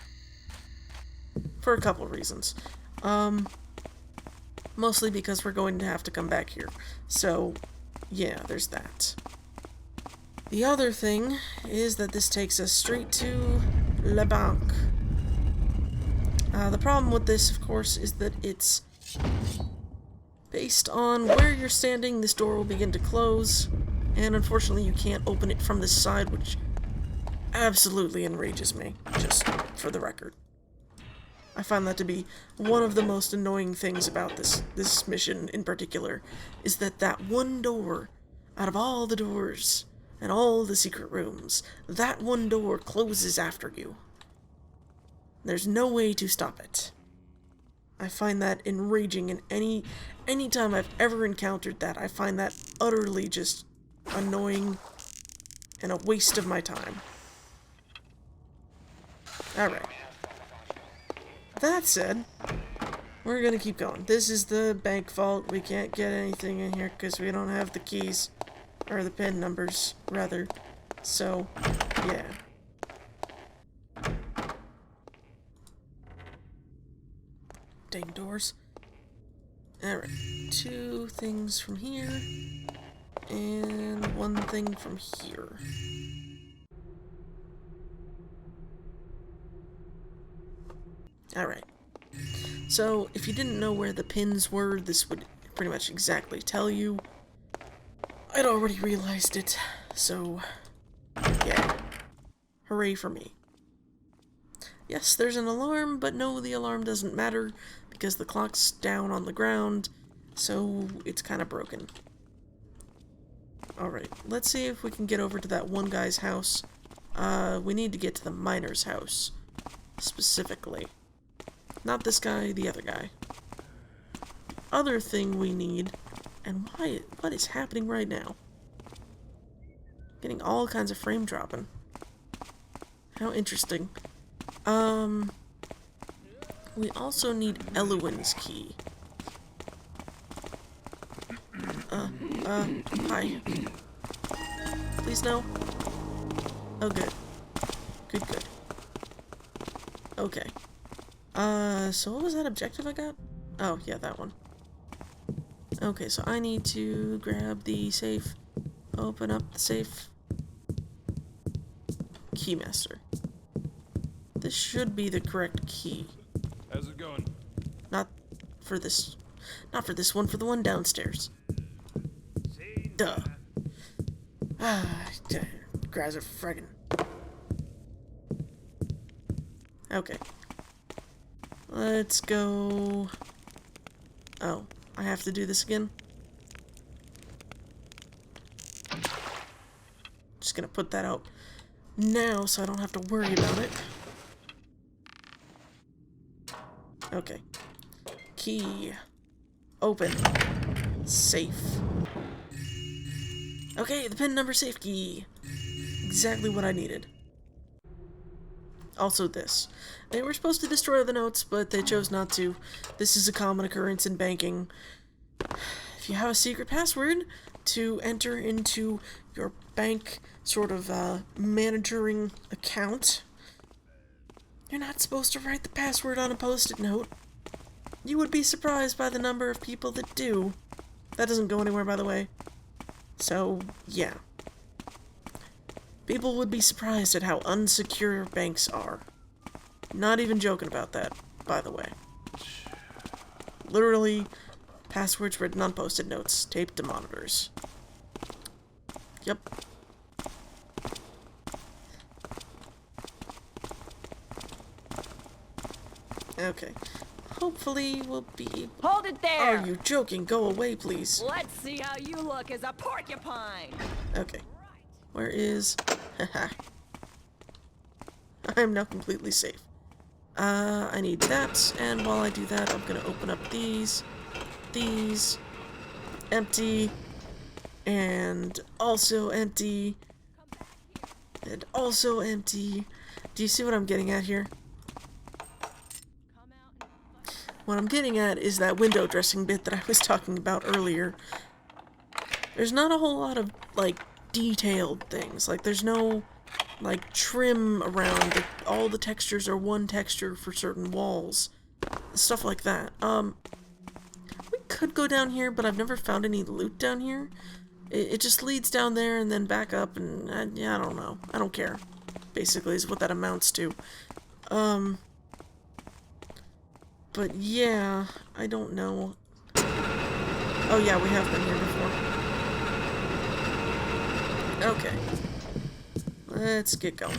For a couple reasons. Mostly because we're going to have to come back here. So, yeah, there's that. The other thing is that this takes us straight to La Banque. The problem with this, of course, is that it's based on where you're standing. This door will begin to close, and unfortunately you can't open it from this side, which absolutely enrages me, just for the record. I find that to be one of the most annoying things about this mission in particular, is that one door, out of all the doors and all the secret rooms, that one door closes after you. There's no way to stop it. I find that enraging, and any time I've ever encountered that, I find that utterly just annoying and a waste of my time. Alright. That said, we're gonna keep going. This is the bank vault. We can't get anything in here because we don't have the keys. Or the PIN numbers, rather. So, yeah. Dang doors. Alright. 2 things from here. And 1 thing from here. Alright. So, if you didn't know where the pins were, this would pretty much exactly tell you. I'd already realized it, so yeah. Hooray for me. Yes, there's an alarm, but no, the alarm doesn't matter because the clock's down on the ground, so it's kind of broken. Alright, let's see if we can get over to that one guy's house. We need to get to the miner's house, specifically. Not this guy, the other guy. Other thing we need, and what is happening right now? Getting all kinds of frame dropping. How interesting. We also need Eluin's key. Hi. Please no? Oh, good. Good. Okay. So what was that objective I got? Oh, yeah, that one. Okay, so I need to grab the safe, open up the safe. Keymaster. This should be the correct key. How's it going? Not for this one, for the one downstairs. Duh. Guys are friggin'. Okay. Let's go. Oh, I have to do this again? Just gonna put that out now so I don't have to worry about it. Okay. Key. Open. Safe. Okay, the pin number safe key. Exactly what I needed. Also this. They were supposed to destroy the notes, but they chose not to. This is a common occurrence in banking. If you have a secret password to enter into your bank sort of managing account, you're not supposed to write the password on a post-it note. You would be surprised by the number of people that do. That doesn't go anywhere, by the way. So, yeah. People would be surprised at how unsecure banks are. Not even joking about that, by the way. Literally, passwords written on post-it notes, taped to monitors. Yep. Okay. Hopefully we'll be... Hold it there! Are you joking? Go away, please. Let's see how you look as a porcupine! Okay. Where is... Haha. I am now completely safe. I need that, and while I do that, I'm gonna open up these, empty, and also empty, and also empty. Do you see what I'm getting at here? What I'm getting at is that window dressing bit that I was talking about earlier. There's not a whole lot of, like, detailed things. Like, there's no, like, trim around it. All the textures are one texture for certain walls. Stuff like that. We could go down here, but I've never found any loot down here. It just leads down there and then back up, and yeah, I don't know. I don't care. Basically, is what that amounts to. But yeah, I don't know. Oh yeah, we have been here before. Okay. Let's get going.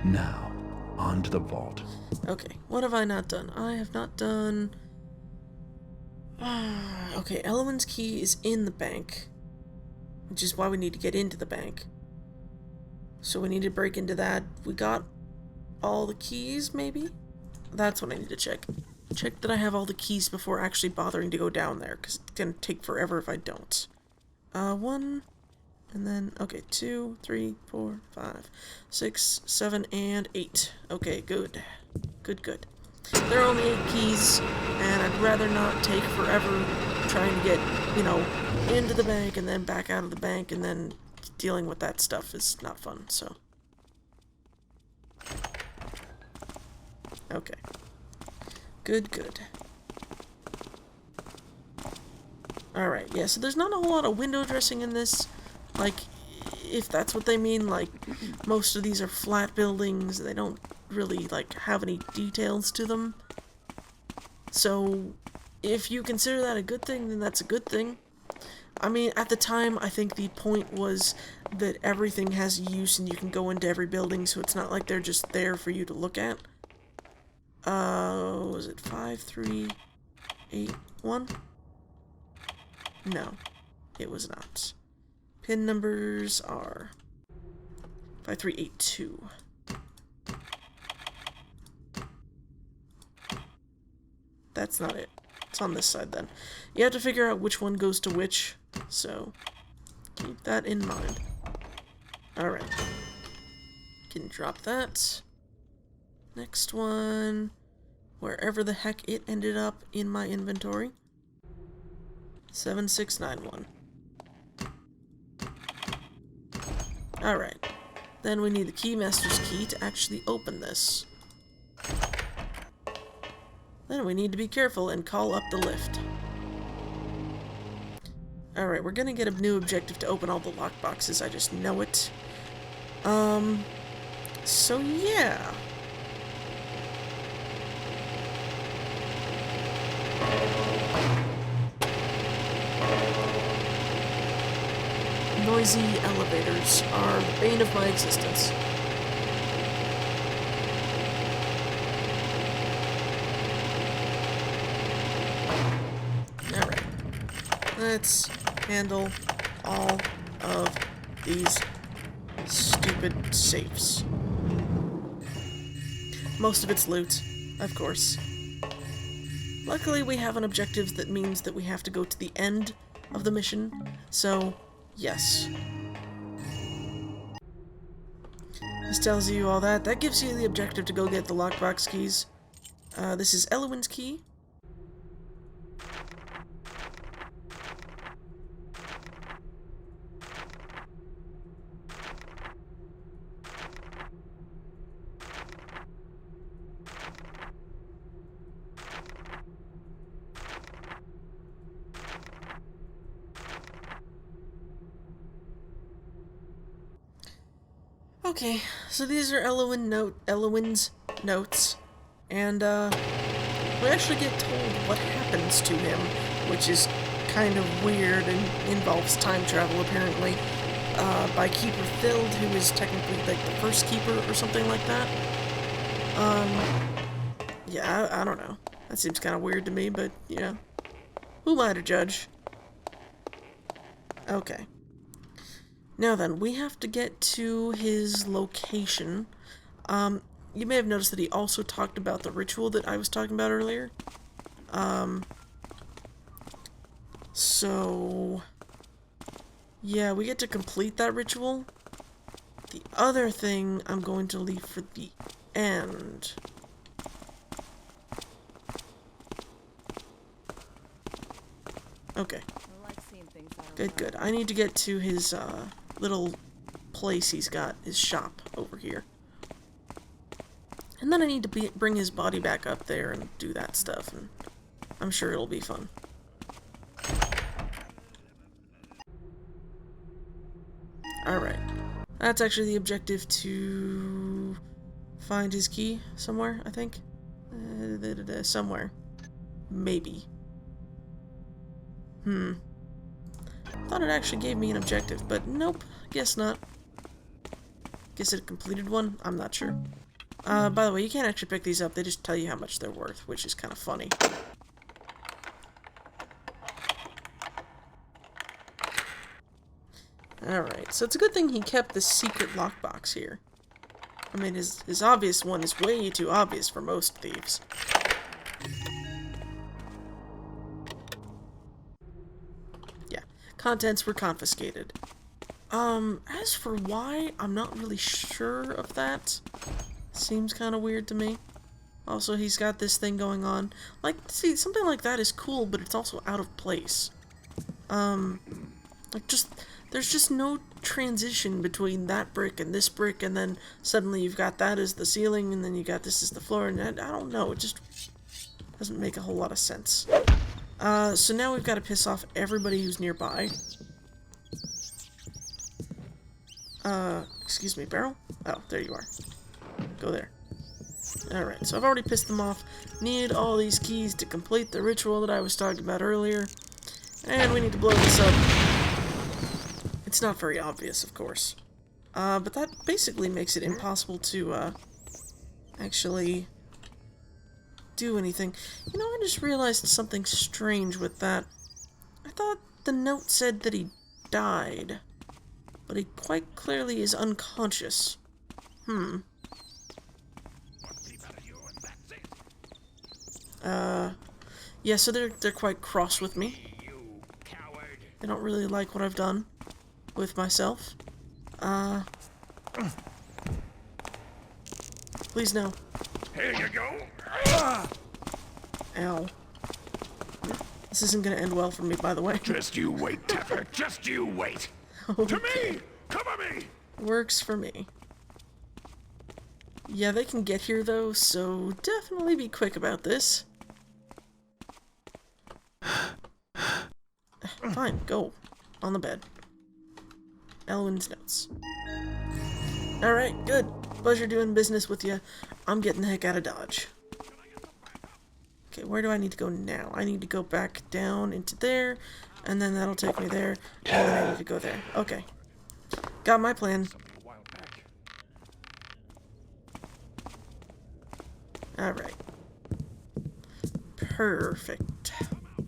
Now, on to the vault. Okay, what have I not done? I have not done... Okay, Elwyn's key is in the bank, which is why we need to get into the bank. So we need to break into that. We got all the keys, maybe? That's what I need to check. Check that I have all the keys before actually bothering to go down there, because it's gonna take forever if I don't. 1, and then, okay, 2, 3, 4, 5, 6, 7, and 8. Okay, good. Good. There are only 8 keys, and I'd rather not take forever trying to get, you know, into the bank and then back out of the bank, and then dealing with that stuff is not fun, so. Okay. Good. Alright, yeah, so there's not a whole lot of window dressing in this. Like, if that's what they mean, like, most of these are flat buildings. They don't really, like, have any details to them. So, if you consider that a good thing, then that's a good thing. I mean, at the time, I think the point was that everything has use and you can go into every building, so it's not like they're just there for you to look at. Was it 5, 3, 8, 1? No, it was not. Pin numbers are 5, 3, 8, 2. That's not it. It's on this side then. You have to figure out which one goes to which, so keep that in mind. Alright. Can drop that. Next one. Wherever the heck it ended up in my inventory. 7691. Alright. Then we need the keymaster's key to actually open this. Then we need to be careful and call up the lift. Alright, we're gonna get a new objective to open all the lockboxes, I just know it. So yeah. Noisy elevators are the bane of my existence. Alright. Let's handle all of these stupid safes. Most of it's loot, of course. Luckily, we have an objective that means that we have to go to the end of the mission, so yes. This tells you all that. That gives you the objective to go get the lockbox keys. This is Elwyn's key. Okay, so these are Elowin's notes, and we actually get told what happens to him, which is kind of weird and involves time travel apparently, by Keeper Filled, who is technically like the first keeper or something like that. Yeah, I don't know. That seems kind of weird to me, but yeah, who am I to judge? Okay. Now then, we have to get to his location. You may have noticed that he also talked about the ritual that I was talking about earlier. So... yeah, we get to complete that ritual. The other thing I'm going to leave for the end. Okay. I like seeing things I don't Good, good. I need to get to his, little place he's got, his shop over here. And then I need to bring his body back up there and do that stuff, and I'm sure it'll be fun. Alright. That's actually the objective, to find his key somewhere, I think. Somewhere. Maybe. Thought it actually gave me an objective, but nope, guess not. Guess it completed one? I'm not sure. By the way, you can't actually pick these up, they just tell you how much they're worth, which is kind of funny. Alright, so it's a good thing he kept the secret lockbox here. I mean, his obvious one is way too obvious for most thieves. Yeah, contents were confiscated. As for why, I'm not really sure of that. Seems kind of weird to me. Also, he's got this thing going on. Like, see, something like that is cool, but it's also out of place. Like, there's just no transition between that brick and this brick, and then suddenly you've got that as the ceiling, and then you got this as the floor, and I don't know, it just doesn't make a whole lot of sense. So now we've got to piss off everybody who's nearby. Excuse me, barrel? Oh, there you are. Go there. Alright, so I've already pissed them off. Need all these keys to complete the ritual that I was talking about earlier. And we need to blow this up. It's not very obvious, of course. But that basically makes it impossible to, actually do anything. You know, I just realized something strange with that. I thought the note said that he died. But he quite clearly is unconscious. Yeah, so they're quite cross with me. They don't really like what I've done with myself. Please no. Here you go. Ow. This isn't gonna end well for me, by the way. Just you wait, Tapper. Just you wait. Okay. To me! Cover me! Works for me. Yeah, they can get here though, so definitely be quick about this. Fine, go. On the bed. Elwin's notes. Alright, good. Pleasure doing business with you. I'm getting the heck out of Dodge. Okay, where do I need to go now? I need to go back down into there, and then that'll take me there, and then I need to go there. Okay. Got my plan. Alright. Perfect.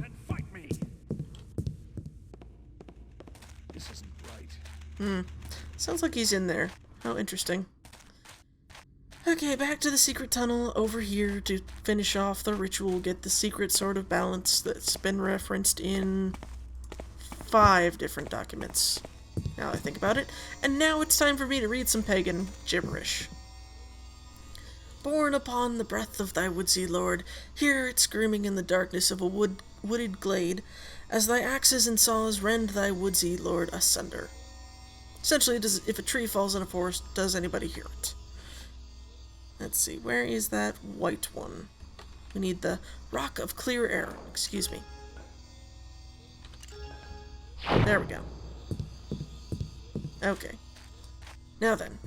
And fight me. This isn't right. Sounds like he's in there. How interesting. Okay, back to the secret tunnel over here to finish off the ritual, get the secret sort of balance that's been referenced in 5 different documents. Now I think about it. And now it's time for me to read some pagan gibberish. Borne upon the breath of thy woodsy lord, hear it screaming in the darkness of a wooded glade, as thy axes and saws rend thy woodsy lord asunder. Essentially, if a tree falls in a forest, does anybody hear it? Let's see, where is that white one? We need the Rock of Clear Air, excuse me. There we go. Okay. Now then,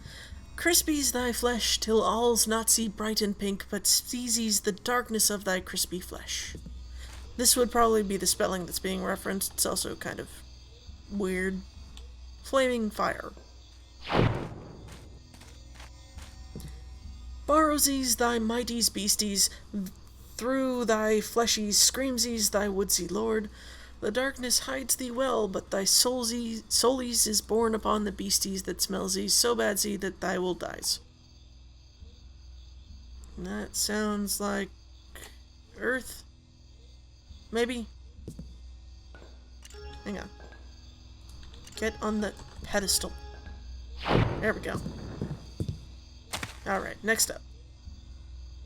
Crispies thy flesh till all's not see bright and pink, but seizes the darkness of thy crispy flesh. This would probably be the spelling that's being referenced. It's also kind of weird. Flaming fire. Borrowsies thy mighties beasties, through thy fleshies screamsies thy woodsy lord. The darkness hides thee well, but thy soulies is born upon the beasties that smells thee so badsy that thy will dies. That sounds like Earth. Maybe? Hang on. Get on the pedestal. There we go. Alright, next up.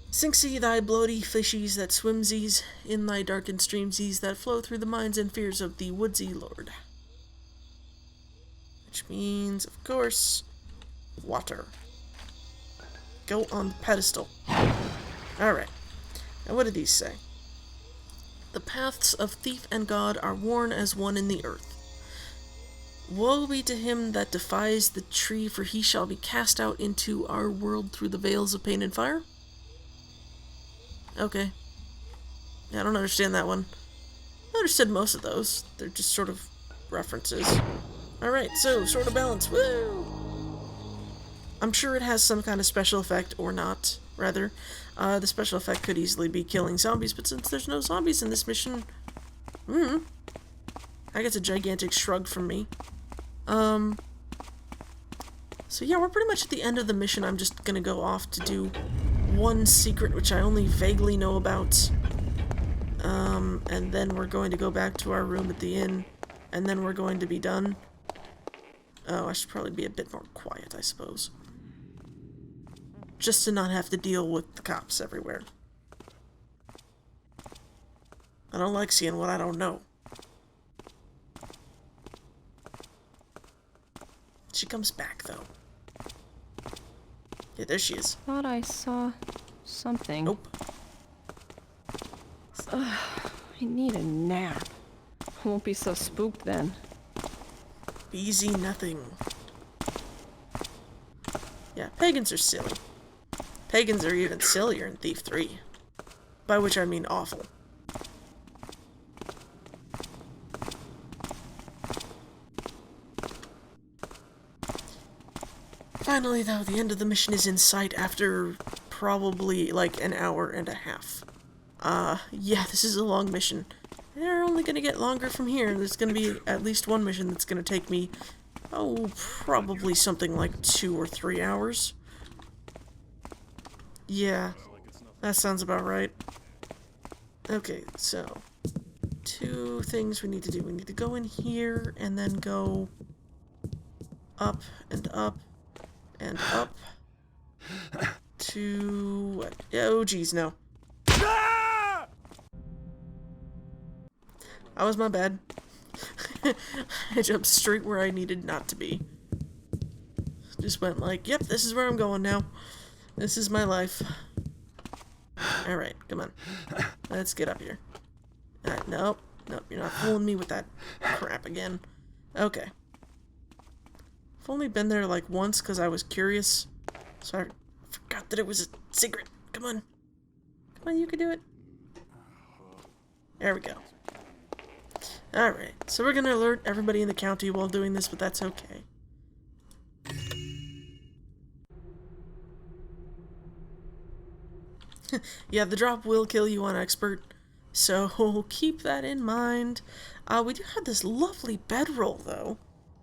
Sinksy thy bloaty fishies that swimsies in thy darkened streamsies that flow through the minds and fears of the woodsy lord. Which means, of course, water. Go on the pedestal. Alright. Now what did these say? The paths of thief and god are worn as one in the earth. Woe be to him that defies the tree, for he shall be cast out into our world through the veils of pain and fire? Okay. Yeah, I don't understand that one. I understood most of those. They're just sort of references. Alright, so, Sword of Balance. Woo! I'm sure it has some kind of special effect, or not, rather. The special effect could easily be killing zombies, but since there's no zombies in this mission... I guess a gigantic shrug from me. So yeah, we're pretty much at the end of the mission. I'm just gonna go off to do one secret, which I only vaguely know about. And then we're going to go back to our room at the inn, and then we're going to be done. Oh, I should probably be a bit more quiet, I suppose. Just to not have to deal with the cops everywhere. I don't like seeing what I don't know. She comes back, though. Yeah, there she is. Thought I saw something. Nope. I need a nap. I won't be so spooked then. Easy nothing. Yeah, pagans are silly. Pagans are even sillier in Thief 3. By which I mean awful. Finally, though, the end of the mission is in sight after probably like an hour and a half. Yeah, this is a long mission. They're only gonna get longer from here. There's gonna be at least one mission that's gonna take me, oh, probably something like 2 or 3 hours. Yeah, that sounds about right. Okay, so, 2 things we need to do. We need to go in here and then go up and up and up to what? Oh, geez, no. That was my bad. I jumped straight where I needed not to be. Just went like, yep, this is where I'm going now. This is my life. Alright, come on. Let's get up here. Alright, nope. Nope, you're not fooling me with that crap again. Okay. I've only been there like once because I was curious. So I forgot that it was a secret. Come on. Come on, you can do it. There we go. Alright, so we're gonna alert everybody in the county while doing this, but that's okay. Yeah, the drop will kill you on expert, so keep that in mind. We do have this lovely bedroll, though,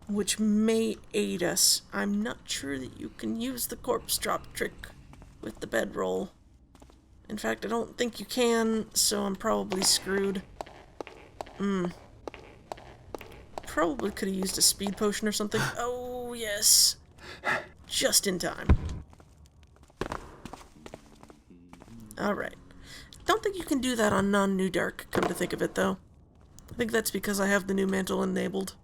which may aid us. I'm not sure that you can use the corpse drop trick with the bedroll. In fact, I don't think you can, so I'm probably screwed. Probably could have used a speed potion or something. Oh, yes. Just in time. Alright. Don't think you can do that on non-New Dark, come to think of it, though. I think that's because I have the new mantle enabled.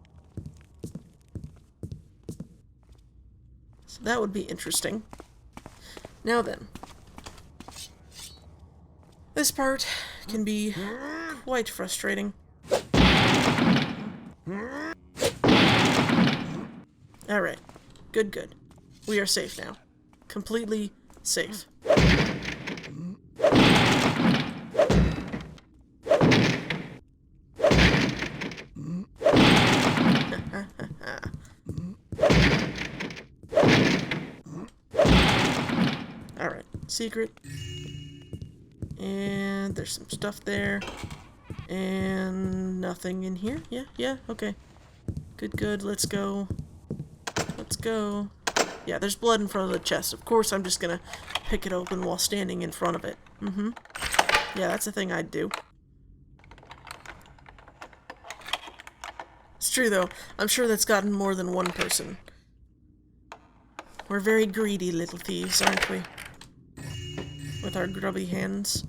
So that would be interesting. Now then. This part can be quite frustrating. Alright. Good, good. We are safe now. completely safe. Alright, secret. And there's some stuff there. And nothing in here. Yeah, okay. Good, let's go. Let's go. Yeah, there's blood in front of the chest. Of course, I'm just gonna pick it open while standing in front of it. Yeah, that's a thing I'd do. It's true, though. I'm sure that's gotten more than one person. We're very greedy little thieves, aren't we? With our grubby hands.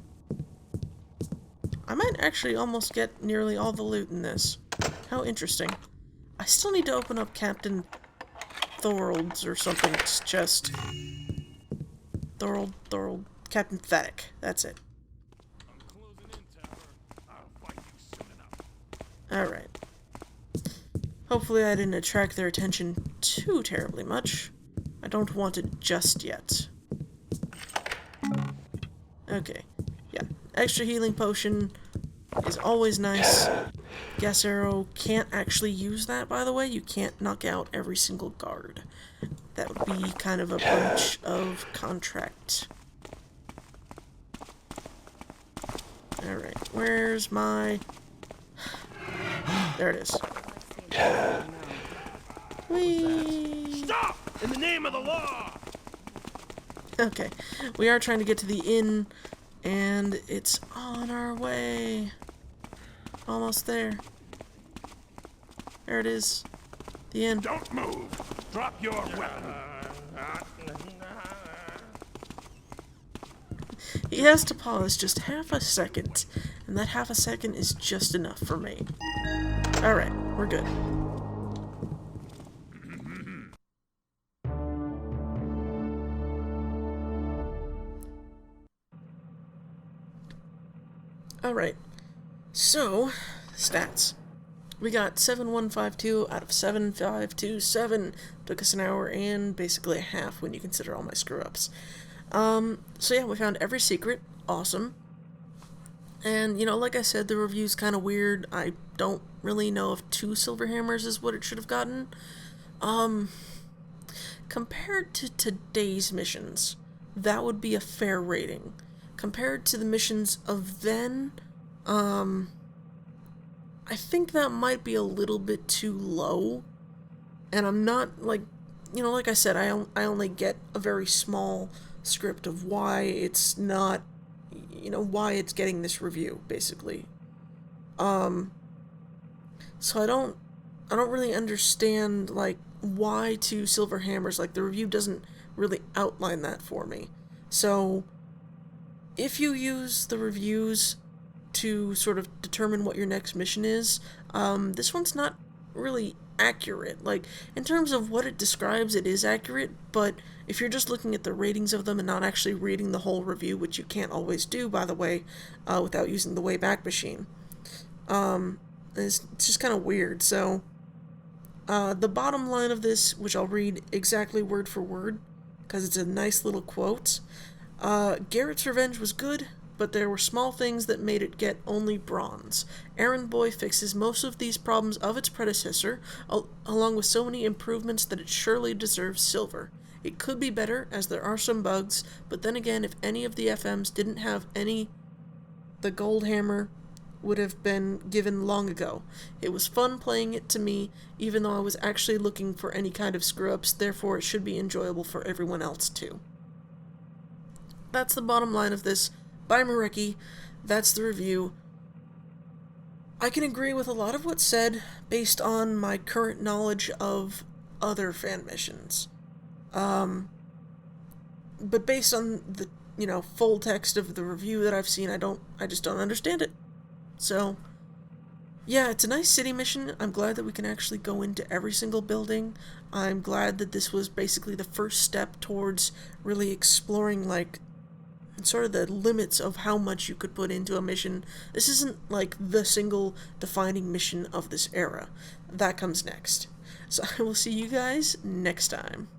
I might actually almost get nearly all the loot in this. How interesting. I still need to open up Captain Thorold's or something's chest. Thorold, Captain Thetic. That's it. Alright. Hopefully I didn't attract their attention too terribly much. I don't want it just yet. Okay. Yeah. Extra healing potion is always nice. Gas arrow can't actually use that, by the way. You can't knock out every single guard. That would be kind of a breach of contract. Alright, where's my... There it is. Whee! Stop! In the name of the law! Okay, we are trying to get to the inn, and it's on our way. Almost there. There it is. The inn. Don't move! Drop your weapon! He has to pause just half a second, and that half a second is just enough for me. Alright, we're good. Alright, so, stats. We got 7152 out of 7527. Took us an hour and basically a half when you consider all my screw-ups. So yeah, we found every secret. Awesome. And, you know, like I said, the review's kind of weird. I don't really know if 2 silver hammers is what it should have gotten. Compared to today's missions, that would be a fair rating. Compared to the missions of then, I think that might be a little bit too low. And I'm not, like, you know, like I said, I only get a very small script of why it's not, you know, why it's getting this review, basically. So I don't really understand, like, why 2 silver hammers. Like, the review doesn't really outline that for me. So if you use the reviews to sort of determine what your next mission is, this one's not really accurate. Like, in terms of what it describes, it is accurate, but if you're just looking at the ratings of them and not actually reading the whole review, which you can't always do, by the way, without using the Wayback Machine, it's just kind of weird. So, the bottom line of this, which I'll read exactly word for word, because it's a nice little quote, Garrett's revenge was good, but there were small things that made it get only bronze. Errand Boy fixes most of these problems of its predecessor, along with so many improvements that it surely deserves silver. It could be better, as there are some bugs, but then again, if any of the FMs didn't have any, the gold hammer would have been given long ago. It was fun playing it to me, even though I was actually looking for any kind of screw-ups, therefore it should be enjoyable for everyone else too. That's the bottom line of this. By Mareki. That's the review. I can agree with a lot of what's said based on my current knowledge of other fan missions. But based on the, you know, full text of the review that I've seen, I just don't understand it. So, yeah, it's a nice city mission. I'm glad that we can actually go into every single building. I'm glad that this was basically the first step towards really exploring, like, sort of the limits of how much you could put into a mission. This isn't like the single defining mission of this era. That comes next. So I will see you guys next time.